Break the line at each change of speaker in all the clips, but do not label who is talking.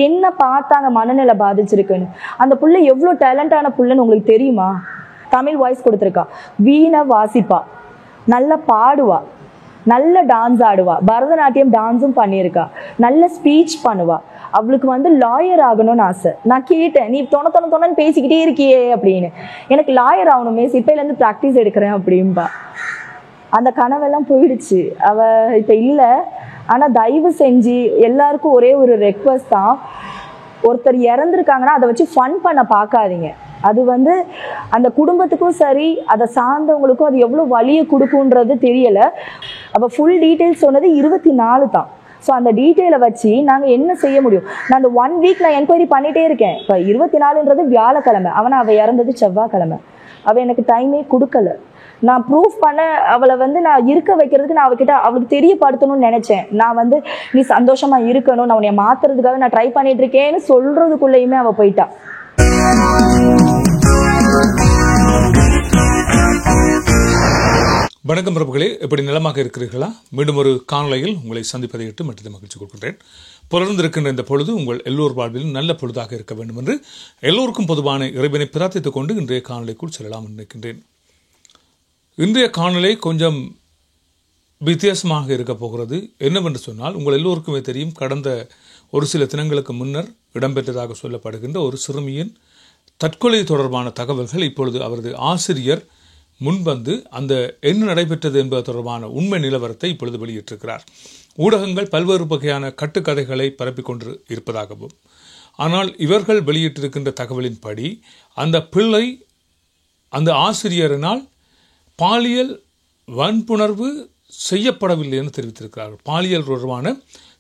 என்ன பார்த்தாங்க மனநிலை பாதிச்சிருக்குன்னு. அந்த புள்ள எவ்வளோ டேலண்டான புள்ளன்னு உங்களுக்கு தெரியுமா? தமிழ் வாய்ஸ் கொடுத்துருக்கா, வீணை வாசிப்பா, நல்லா பாடுவா, நல்ல டான்ஸ் ஆடுவா, பரதநாட்டியம் டான்ஸும் பண்ணியிருக்கா, நல்ல ஸ்பீச் பண்ணுவா. அவளுக்கு வந்து லாயர் ஆகணும்னு ஆசை. நான் கேட்டேன், நீ தொணன்னு பேசிக்கிட்டே இருக்கியே அப்படின்னு. எனக்கு லாயர் ஆகணுமே, சிப்பையிலேருந்து ப்ராக்டிஸ் எடுக்கிறேன் அப்படின்பா. அந்த கனவெல்லாம் போயிடுச்சு, அவ இப்போ இல்லை. ஆனால் தயவு செஞ்சு எல்லாருக்கும் ஒரே ஒரு ரெக்வஸ்ட் தான், ஒருத்தர் இறந்துருக்காங்கன்னா அதை வச்சு ஃபன் பண்ண பார்க்காதீங்க. அது வந்து அந்த குடும்பத்துக்கும் சரி, அதை சார்ந்தவங்களுக்கும் அது எவ்வளோ வலியை கொடுக்குன்றது தெரியலை. அப்போ ஃபுல் டீட்டெயில்ஸ் சொன்னது 24 தான். ஸோ அந்த டீட்டெயிலை வச்சு நாங்கள் என்ன செய்ய முடியும்? நான் அந்த 1 வீக் நான் என்கொயரி பண்ணிகிட்டே இருக்கேன். இப்போ 24ன்றது வியாழக்கிழமை, அவள் இறந்தது செவ்வாய்க்கிழமை. அவள் எனக்கு டைமே கொடுக்கல. நான் ப்ரூஃப் பண்ண அவளை வந்து நான் இருக்க வைக்கிறதுக்கு நான் அவகிட்ட அவளுக்கு தெரியப்படுத்தணும்னு நினைச்சேன். நான் வந்து நீ சந்தோஷமா இருக்கணும், நான் உன்னை மாத்துறதுக்காக நான் ட்ரை பண்ணிட்டு இருக்கேன்னு சொல்றதுக்குள்ளேயுமே அவள் போயிட்டா.
வணக்கம் பிரபுகளே, எப்படி நலமாக இருக்கிறீர்களா? மீண்டும் ஒரு காணொலியில் உங்களை சந்திப்பதை இட்டு மற்ற மகிழ்ச்சி கொள்கின்றேன். புலர்ந்திருக்கின்ற இந்த பொழுது உங்கள் எல்லோர் வாழ்விலும் நல்ல பொழுதாக இருக்க வேண்டும் என்று எல்லோருக்கும் பொதுவான இறைவனை பிரார்த்தித்துக் கொண்டு இன்றைய காணொலிக்குள் செல்லலாம் நினைக்கின்றேன். இன்றைய காணொலி கொஞ்சம் வித்தியாசமாக இருக்க போகிறது. என்னவென்று சொன்னால், உங்கள் எல்லோருக்குமே தெரியும், கடந்த ஒரு சில தினங்களுக்கு முன்னர் இடம்பெற்றதாக சொல்லப்படுகின்ற ஒரு சிறுமியின் தற்கொலை தொடர்பான தகவல்கள் இப்பொழுது அவரது ஆசிரியர் முன்வந்து அந்த என்ன நடைபெற்றது என்பது தொடர்பான உண்மை நிலவரத்தை இப்பொழுது வெளியிட்டிருக்கிறார். ஊடகங்கள் பல்வேறு வகையான கட்டுக்கதைகளை பரப்பிக்கொண்டு இருப்பதாகவும், ஆனால் இவர்கள் வெளியிட்டிருக்கின்ற தகவலின்படி அந்த பிள்ளை அந்த ஆசிரியரினால் பாலியல் வன்புணர்வு செய்யப்படவில்லை என்று தெரிவித்திருக்கிறார்கள். பாலியல் தொடர்பான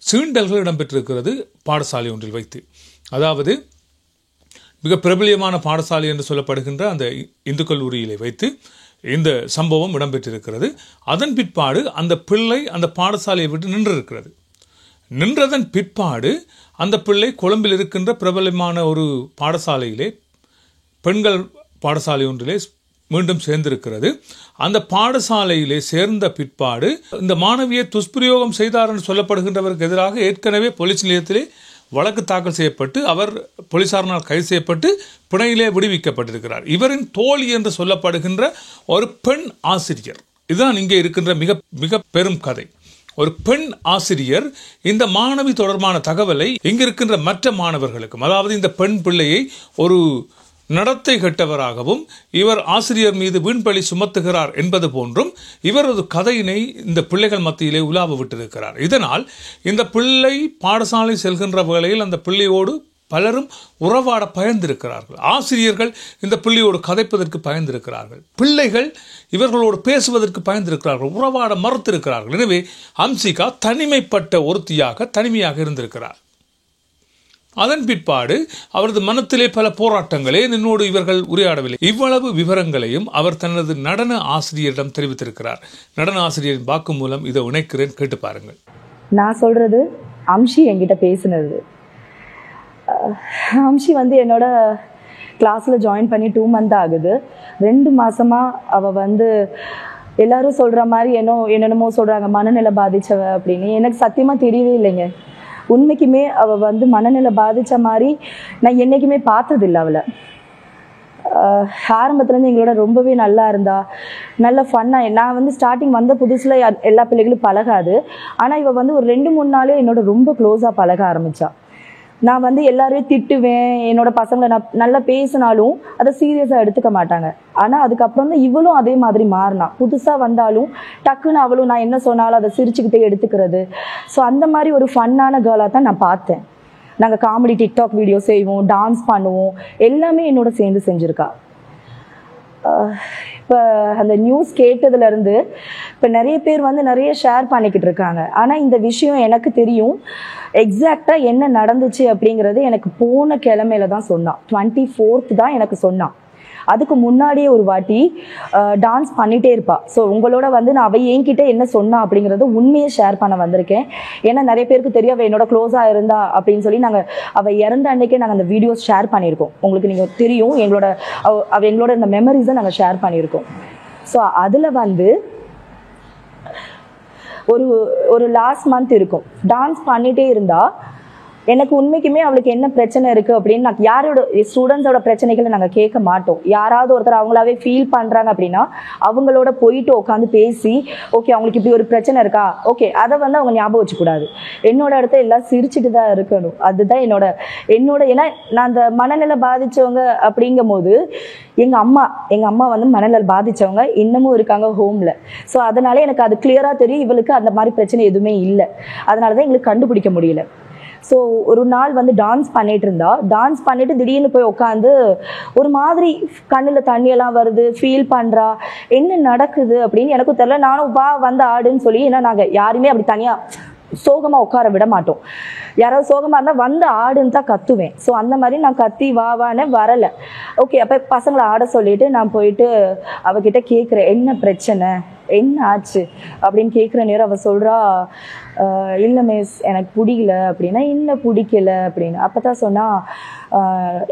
சீண்டல்கள் இடம்பெற்றிருக்கிறது பாடசாலை ஒன்றில் வைத்து. அதாவது மிக பிரபலியமான பாடசாலை என்று சொல்லப்படுகின்ற அந்த இந்து கல்லூரியிலே வைத்து இந்த சம்பவம் இடம்பெற்றிருக்கிறது. அதன் பிற்பாடு அந்த பிள்ளை அந்த பாடசாலையை விட்டு நின்றிருக்கிறது. நின்றதன் பிற்பாடு அந்த பிள்ளை கொழும்பில் இருக்கின்ற பிரபலமான ஒரு பாடசாலையிலே, பெண்கள் பாடசாலை ஒன்றிலே மீண்டும் சேர்ந்திருக்கிறது. அந்த பாடசாலையிலே சேர்ந்த பிற்பாடு இந்த மாணவியை துஷ்பிரயோகம் செய்தார் என்று சொல்லப்படுகின்றவருக்கு எதிராக ஏற்கனவே போலீஸ் நிலையத்திலே வழக்கு தாக்கல் செய்யப்பட்டு அவர் போலீசாரினால் கைது செய்யப்பட்டு பிணையிலே விடுவிக்கப்பட்டிருக்கிறார். இவரின் தோழி என்று சொல்லப்படுகின்ற ஒரு பெண் ஆசிரியர், இதுதான் இங்கே இருக்கின்ற மிக மிக பெரும் கதை. ஒரு பெண் ஆசிரியர் இந்த மாணவி தொடர்பான தகவலை இங்கிருக்கின்ற மற்ற மாணவர்களுக்கும், அதாவது இந்த பெண் பிள்ளையை ஒரு நடத்தை கெட்டவராகவும் இவர் ஆசிரியர் மீது வீண்பழி சுமத்துகிறார் என்பது போன்றும் இவர் ஒரு கதையினை இந்த பிள்ளைகள் மத்தியிலே உலாவ விட்டிருக்கிறார். இதனால் இந்த பிள்ளை பாடசாலை செல்கின்ற வேளையில் அந்த பிள்ளையோடு பலரும் உறவாட பயந்திருக்கிறார்கள். ஆசிரியர்கள் இந்த பிள்ளையோடு கதைப்பதற்கு பயந்திருக்கிறார்கள். பிள்ளைகள் இவர்களோடு பேசுவதற்கு பயந்திருக்கிறார்கள், உறவாட மறுத்திருக்கிறார்கள். எனவே அம்சிகா தனிமைப்பட்ட ஒருத்தியாக தனிமையாக இருந்திருக்கிறார். அதன் பிற்பாடு அவரது மனத்திலே பல போராட்டங்களே என்னோடு இவர்கள் உரையாடவில்லை. இவ்வளவு விவரங்களையும் அவர் தனது நடன ஆசிரியரிடம் தெரிவித்திருக்கிறார். நடன ஆசிரியரின் வாக்கு மூலம் இதை இணைக்கிறேன், கேட்டு பாருங்கள்.
நான் சொல்றது அம்ஷி என்கிட்ட பேசினது. அம்ஷி வந்து என்னோட கிளாஸில் ஜாயின் பண்ணி 2 மந்த் ஆகுது. 2 மாசமா அவள் வந்து எல்லாரும் சொல்கிற மாதிரி என்னென்னமோ சொல்கிறாங்க, மனநிலை பாதித்தவ அப்படின்னு. எனக்கு சத்தியமாக தெரியவே இல்லைங்க. உண்மைக்குமே அவள் வந்து மனநிலை பாதித்த மாதிரி நான் என்றைக்குமே பார்த்ததில்லை அவளை. ஆரம்பத்துலேருந்து எங்களோட ரொம்பவே நல்லா இருந்தா, நல்ல ஃபன்னாக. நான் வந்து ஸ்டார்டிங் வந்த புதுசில் எல்லா பிள்ளைகளும் பழகாது. ஆனால் இவள் வந்து ஒரு 2-3 நாளே என்னோட ரொம்ப க்ளோஸாக பழக ஆரம்பித்தா. நான் வந்து எல்லாரையும் திட்டுவேன், என்னோட பசங்களை நான் நல்லா பேசினாலும் அதை சீரியஸாக எடுத்துக்க மாட்டாங்க. ஆனால் அதுக்கப்புறம் தான் இவளும் அதே மாதிரி மாறினா. புதுசாக வந்தாலும் டக்குன்னு அவளும் நான் என்ன சொன்னாலும் அதை சிரிச்சுக்கிட்டே எடுத்துக்கிறது. ஸோ அந்த மாதிரி ஒரு ஃபன்னான கேர்ளாக தான் நான் பார்த்தேன். நாங்கள் காமெடி டிக்டாக் வீடியோ செய்வோம், டான்ஸ் பண்ணுவோம், எல்லாமே என்னோட சேர்ந்து செஞ்சுருக்கா. இப்போ அந்த நியூஸ் கேட்டதுலேருந்து இப்போ நிறைய பேர் வந்து நிறைய ஷேர் பண்ணிக்கிட்டு இருக்காங்க. ஆனால் இந்த விஷயம் எனக்கு தெரியும், எக்ஸாக்டாக என்ன நடந்துச்சு அப்படிங்கிறது எனக்கு போன கிழமையில தான் சொன்னான். 24th தான் எனக்கு சொன்னான். அதுக்கு முன்னாடியே ஒரு வாட்டி டான்ஸ் பண்ணிகிட்டே இருப்பாள். ஸோ உங்களோட வந்து நான் அவள் என்கிட்ட என்ன சொன்னா அப்படிங்கிறது உண்மையை ஷேர் பண்ண வந்திருக்கேன். ஏன்னா நிறைய பேருக்கு தெரியும் அவள் என்னோட க்ளோஸாக இருந்தா அப்படின்னு சொல்லி. நாங்கள் அவள் இறந்த அன்றைக்கே நாங்கள் அந்த வீடியோஸ் ஷேர் பண்ணியிருக்கோம். உங்களுக்கு நீங்கள் தெரியும், அவள் எங்களோட இந்த மெமரிஸை நாங்கள் ஷேர் பண்ணியிருக்கோம். ஸோ அதில் வந்து ஒரு லாஸ்ட் மந்த் இருக்கும், டான்ஸ் பண்ணிகிட்டே இருந்தால் எனக்கு உண்மைக்குமே அவளுக்கு என்ன பிரச்சனை இருக்கு அப்படின்னு நான் யாரோட ஸ்டூடெண்ட்ஸோட பிரச்சனைகளை நாங்கள் கேட்க மாட்டோம். யாராவது ஒருத்தர் அவங்களாவே ஃபீல் பண்றாங்க அப்படின்னா அவங்களோட போயிட்டு உட்காந்து பேசி ஓகே அவங்களுக்கு இப்படி ஒரு பிரச்சனை இருக்கா, ஓகே அதை வந்து அவங்க ஞாபகம் வச்சுக்கூடாது. என்னோட இடத்த எல்லாம் சிரிச்சுட்டு தான் இருக்கணும். அதுதான் என்னோட ஏன்னா நான் அந்த மனநிலை பாதிச்சவங்க அப்படிங்கும் போது எங்க அம்மா வந்து மனநிலை பாதிச்சவங்க இன்னமும் இருக்காங்க ஹோம்ல. ஸோ அதனால எனக்கு அது கிளியரா தெரியும் இவளுக்கு அந்த மாதிரி பிரச்சனை எதுவுமே இல்லை. அதனாலதான் எங்களுக்கு கண்டுபிடிக்க முடியல. ஸோ ஒரு நாள் வந்து டான்ஸ் பண்ணிட்டு திடீர்னு போய் உட்காந்து ஒரு மாதிரி கண்ணில் தண்ணியெல்லாம் வருது, ஃபீல் பண்ணுறா, என்ன நடக்குது அப்படின்னு எனக்கும் தெரியல. நானும் வா வந்து ஆடுன்னு சொல்லி, ஏன்னா நாங்கள் யாருமே அப்படி தனியாக சோகமாக உட்கார விட மாட்டோம். யாராவது சோகமாக இருந்தால் வந்து ஆடுன்னு தான் கத்துவேன். ஸோ அந்த மாதிரி நான் கத்தி வாவானே வரலை. ஓகே அப்போ பசங்களை ஆட சொல்லிட்டு நான் போயிட்டு அவகிட்ட கேட்குறேன் என்ன பிரச்சனை, என்ன ஆச்சு அப்படின்னு கேட்குற நேரம் அவள் சொல்கிறா, இல்லை மிஸ் எனக்கு பிடிக்கல அப்படின்னா. இல்லை பிடிக்கல அப்படின்னு. அப்போ தான் சொன்னால்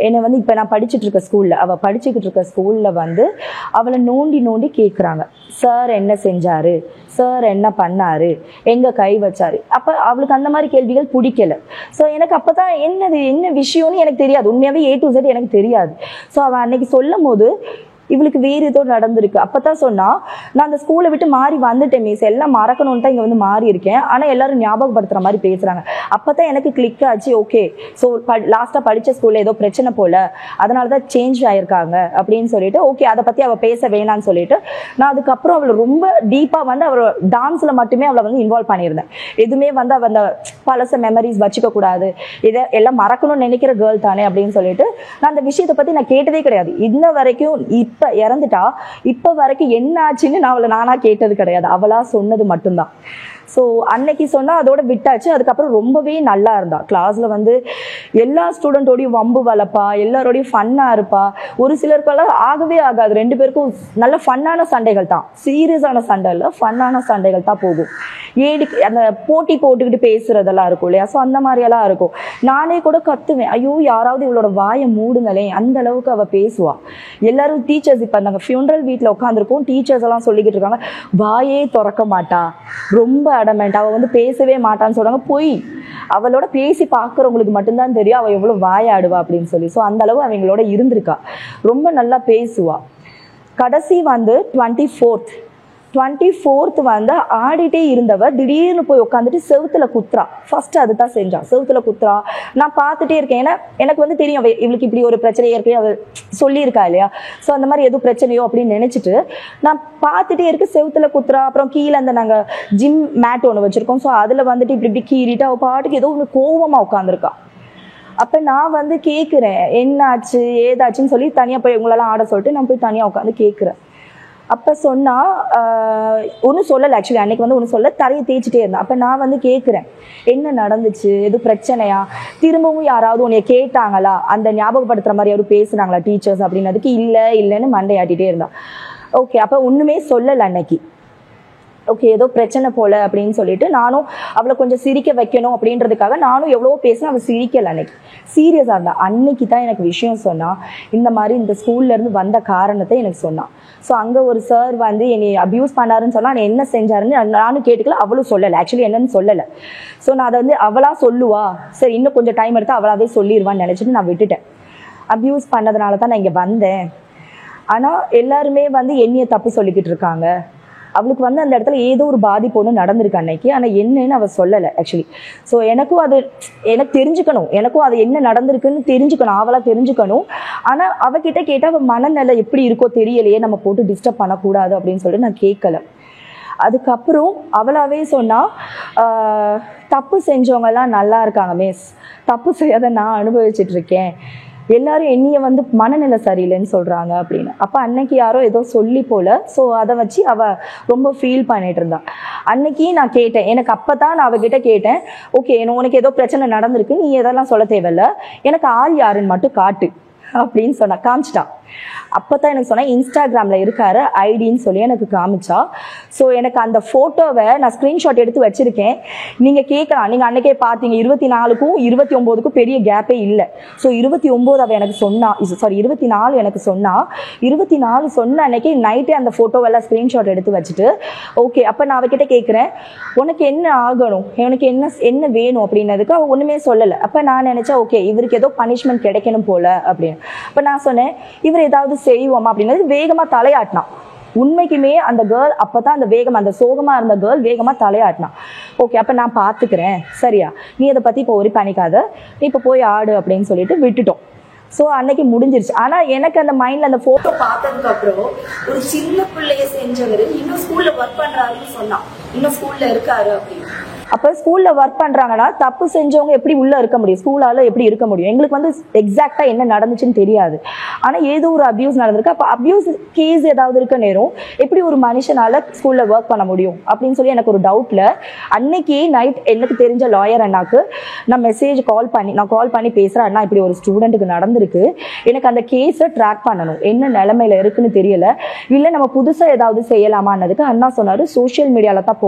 என்னை வந்து இப்போ நான் படிச்சுட்டு இருக்க ஸ்கூலில் அவள் படிச்சுக்கிட்டு இருக்க ஸ்கூலில் வந்து அவளை நோண்டி கேட்குறாங்க, சார் என்ன செஞ்சாரு, சார் என்ன பண்ணாரு, எங்கே கை வச்சாரு. அப்போ அவளுக்கு அந்த மாதிரி கேள்விகள் பிடிக்கல. ஸோ எனக்கு அப்போ தான் என்ன விஷயம்னு எனக்கு தெரியாது. உண்மையாகவே A to Z எனக்கு தெரியாது. ஸோ அவள் அன்னைக்கு சொல்லும் போது இவளுக்கு வேறு ஏதோ நடந்திருக்கு. அப்பதான் சொன்னா, நான் அந்த ஸ்கூலை விட்டு மாறி வந்துட்டேன் மிஸ், எல்லாம் மறக்கணும்னு தான் இங்க வந்து மாறி இருக்கேன், ஆனா எல்லாரும் ஞாபகப்படுத்துற மாதிரி பேசுறாங்க. அப்பதான் எனக்கு கிளிக் ஆச்சு. ஓகே ஸோ லாஸ்டா படிச்ச ஸ்கூல்ல ஏதோ பிரச்சனை போல, அதனாலதான் சேஞ்ச் ஆயிருக்காங்க அப்படின்னு சொல்லிட்டு ஓகே அதை பத்தி அவ பேச வேணான்னு சொல்லிட்டு நான் அதுக்கப்புறம் அவளை ரொம்ப டீப்பா வந்து அவளோட டான்ஸ்ல மட்டுமே அவளை வந்து இன்வால்வ் பண்ணியிருந்தேன். எதுவுமே வந்து அவ அந்த பழச மெமரிஸ் வச்சுக்க கூடாது, இதை எல்லாம் மறக்கணும்னு நினைக்கிற கேர்ள் தானே அப்படின்னு சொல்லிட்டு நான் அந்த விஷயத்தை பத்தி நான் கேட்டதே கிடையாது. இன்ன வரைக்கும் இப்ப இறந்துட்டா இப்ப வரைக்கும் என்ன ஆச்சுன்னு நான் அவளை நானா கேட்டது கிடையாது, அவளா சொன்னது மட்டும்தான். ஸோ அன்னைக்கு சொன்னா அதோட விட்டாச்சு. அதுக்கப்புறம் ரொம்பவே நல்லா இருந்தா. கிளாஸ்ல வந்து எல்லா ஸ்டூடெண்டோடையும் வம்பு வளப்பா, எல்லாரோடையும் ஃபன்னா இருப்பா. ஒரு சிலருக்கெல்லாம் ஆகவே ஆகாது, ரெண்டு பேருக்கும் நல்ல ஃபன்னான சண்டைகள் தான், சீரியஸான சண்டை இல்லை, ஃபன்னான சண்டைகள் தான் போகும். அந்த போட்டி போட்டுக்கிட்டு பேசுறதெல்லாம் இருக்கும் இல்லையா, ஸோ அந்த மாதிரியெல்லாம் இருக்கும். நானே கூட கத்துவேன், ஐயோ யாராவது இவளோட வாயை மூடுங்களேன், அந்த அளவுக்கு அவ பேசுவா. எல்லாரும் டீச்சர்ஸ் இப்ப நாங்கள் ஃபியூனரல் வீட்டில் உட்காந்துருக்கோம், டீச்சர்ஸ் எல்லாம் சொல்லிக்கிட்டு இருக்காங்க, வாயே திறக்க மாட்டா, ரொம்ப அடமெண்ட், அவ வந்து பேசவே மாட்டான்னு சொல்றாங்க. போய் அவளோட பேசி பார்க்குறவங்களுக்கு மட்டும்தான் தெரியும் அவ எவ்வளவு வாயாடுவா அப்படின்னு சொல்லி. ஸோ அந்த அளவு அவங்களோட இருந்திருக்கா, ரொம்ப நல்லா பேசுவா. கடைசி வந்து 24th வந்து ஆடிட்டே இருந்தவ திடீர்னு போய் உட்காந்துட்டு செவுத்துல குத்துறா. ஃபர்ஸ்ட் அதுதான் செஞ்சா, செவுத்துல குத்துறா. நான் பார்த்துட்டே இருக்கேன், ஏன்னா எனக்கு வந்து தெரியும் இவளுக்கு இப்படி ஒரு பிரச்சனை ஏற்கனவே அவ சொல்லியிருக்கா இல்லையா. ஸோ அந்த மாதிரி எதுவும் பிரச்சனையோ அப்படின்னு நினைச்சிட்டு நான் பார்த்துட்டே இருக்கு, செவுத்துல குத்துறா. அப்புறம் கீழே அந்த நாங்க ஜிம் மேட் ஒன்று வச்சிருக்கோம், ஸோ அதுல வந்துட்டு இப்படி கீறிட்டு அவ பாட்டுக்கு ஏதோ ஒன்று கோவமா உட்காந்துருக்கா. அப்ப நான் வந்து கேட்குறேன் என்னாச்சு ஏதாச்சுன்னு சொல்லி தனியா போய் இவங்களெல்லாம் ஆட சொல்லிட்டு நான் போய் தனியா உட்காந்து கேட்குறேன். அப்ப சொன்னா ஒன்றும் சொல்லலை. ஆக்சுவலி அன்னைக்கு வந்து ஒன்றும் சொல்ல, தரையை தேய்ச்சிட்டே இருந்தேன். அப்ப நான் வந்து கேட்குறேன் என்ன நடந்துச்சு, எதுவும் பிரச்சனையா, திரும்பவும் யாராவது உன்னைய கேட்டாங்களா, அந்த ஞாபகப்படுத்துற மாதிரி யாரும் பேசுனாங்களா டீச்சர்ஸ் அப்படின்னதுக்கு இல்லைன்னு மண்டையாட்டிகிட்டே இருந்தா. ஓகே அப்ப ஒண்ணுமே சொல்லலை அன்னைக்கு. ஓகே ஏதோ பிரச்சனை போல அப்படின்னு சொல்லிட்டு நானும் அவளை கொஞ்சம் சிரிக்க வைக்கணும் அப்படின்றதுக்காக நானும் எவ்வளவோ பேசினேன், அவள் சிரிக்கல. அன்னைக்கு சீரியஸா இருந்தா. அன்னைக்கு தான் எனக்கு விஷயம் சொன்னா, இந்த மாதிரி இந்த ஸ்கூல்ல இருந்து வந்த காரணத்தை எனக்கு சொன்னான். ஸோ அங்க ஒரு சார் வந்து என்னை அபியூஸ் பண்ணாருன்னு சொன்னா, நான் என்ன செஞ்சாருன்னு நானும் கேட்டுக்கல, அவளும் சொல்லலை. ஆக்சுவலி என்னன்னு சொல்லலை. ஸோ நான் அதை வந்து அவளா சொல்லுவா, சரி இன்னும் கொஞ்சம் டைம் எடுத்து அவளாவே சொல்லிடுவான்னு நினைச்சிட்டு நான் விட்டுட்டேன். அபியூஸ் பண்ணதுனால தான் நான் இங்க வந்தேன். ஆனா எல்லாருமே வந்து என்னைய தப்பு சொல்லிக்கிட்டு இருக்காங்க. அவளுக்கு வந்து அந்த இடத்துல ஏதோ ஒரு பாதிப்பு ஒன்று நடந்திருக்கு அன்னைக்கு, ஆனா என்னன்னு அவ சொல்லலை ஆக்சுவலி. ஸோ எனக்கும் அது எனக்கு தெரிஞ்சுக்கணும், எனக்கும் அது என்ன நடந்திருக்குன்னு தெரிஞ்சுக்கணும், அவளா தெரிஞ்சுக்கணும். ஆனா அவகிட்ட கேட்டா அவ மனநிலை எப்படி இருக்கோ தெரியலையே, நம்ம போட்டு டிஸ்டர்ப் பண்ணக்கூடாது அப்படின்னு சொல்லிட்டு நான் கேட்கல. அதுக்கப்புறம் அவளாவே சொன்னா, தப்பு செஞ்சவங்க எல்லாம் நல்லா இருக்காங்க மிஸ், தப்பு செய்யாத நான் அனுபவிச்சுட்டு இருக்கேன், எல்லாரும் என்னைய வந்து மனநிலை சரியில்லைன்னு சொல்றாங்க அப்படின்னு. அப்ப அன்னைக்கு யாரோ ஏதோ சொல்லி போல. ஸோ அதை வச்சு அவ ரொம்ப ஃபீல் பண்ணிட்டு இருந்தா. அன்னைக்கு நான் கேட்டேன், எனக்கு அப்பதான் நான் அவகிட்ட கேட்டேன், ஓகே உனக்கு ஏதோ பிரச்சனை நடந்திருக்கு, நீ எதெல்லாம் சொல்ல தேவையில்ல, எனக்கு ஆள் யாருன்னு மட்டும் காட்டு அப்படின்னு சொன்னா. காமிச்சிட்டா. அப்பதான் எனக்கு சொன்னா இன்ஸ்டாகிராம்ல இருக்காரு ஐடின்னு சொல்லி எனக்கு காமிச்சா. ஸோ எனக்கு அந்த போட்டோவை நான் ஸ்கிரீன்ஷாட் எடுத்து வச்சிருக்கேன். நீங்க கேட்கலாம், நீங்க அன்னைக்கே பாத்தீங்க 24க்கும் 29க்கும் பெரிய கேப்பே இல்லை. ஸோ 29 அவ எனக்கு சொன்னா, சாரி 24 எனக்கு சொன்னா, 24 சொன்ன அன்னைக்கு நைட்டே அந்த போட்டோவெல்லாம் ஸ்கிரீன்ஷாட் எடுத்து வச்சுட்டு ஓகே. அப்ப நான் அவகிட்ட கேட்கிறேன், உனக்கு என்ன ஆகணும், எனக்கு என்ன வேணும் அப்படின்னதுக்கு அவ ஒண்ணுமே சொல்லலை. அப்ப நான் நினைச்சேன் ஓகே இவருக்கு ஏதோ பனிஷ்மெண்ட் கிடைக்கணும் போல அப்படின்னு. அப்ப நான் சொன்னேன் இவர் ஏதாவது செய்வோமா அப்படின்னது. வேகமா தலையாட்டினான். உண்மைக்குமே அந்த கேர்ள் அப்பதான் அந்த வேகமா, அந்த சோகமா இருந்த கேர்ள் வேகமா தலையாட்டினான். ஓகே அப்ப நான் பாத்துக்கிறேன், சரியா, நீ அதை பத்தி இப்போ ஒரி பண்ணிக்காத, நீ இப்போ போய் ஆடு அப்படின்னு சொல்லிட்டு விட்டுட்டோம். ஸோ அன்னைக்கு முடிஞ்சிருச்சு. ஆனா எனக்கு அந்த மைண்ட்ல அந்த போட்டோ பார்த்ததுக்கு அப்புறம் ஒரு சின்ன பிள்ளைய செஞ்சவர் இன்னும் ஸ்கூல்ல ஒர்க் பண்றாருன்னு சொன்னான், இன்னும் ஸ்கூல்ல இருக்காரு அப்படின்னு. அப்ப ஸ்கூல்ல ஒர்க் பண்றாங்கன்னா தப்பு செஞ்சவங்க எப்படி உள்ள இருக்க முடியும், ஸ்கூலால எப்படி இருக்க முடியும்? எங்களுக்கு வந்து எக்ஸாக்டா என்ன நடந்துச்சுன்னு தெரியாது. ஆனா ஏதோ ஒரு அபியூஸ் நடந்திருக்கு. அப்ப அபியூஸ் கேஸ் ஏதாவது இருக்க நேரம் எப்படி ஒரு மனுஷனால ஸ்கூல்ல ஒர்க் பண்ண முடியும் அப்படின்னு சொல்லி எனக்கு ஒரு டவுட்ல அன்னைக்கு நைட் எனக்கு தெரிஞ்ச லாயர் அண்ணாக்கு நான் கால் பண்ணி பேசுறேன், அண்ணா இப்படி ஒரு ஸ்டூடெண்ட்டுக்கு நடந்திருக்கு, எனக்கு அந்த கேஸை ட்ராக் பண்ணணும், என்ன நிலைமையில இருக்குன்னு தெரியல, இல்ல நம்ம புதுசா ஏதாவது செய்யலாமான்னதுக்கு அண்ணா சொன்னாரு சோசியல் மீடியால தான்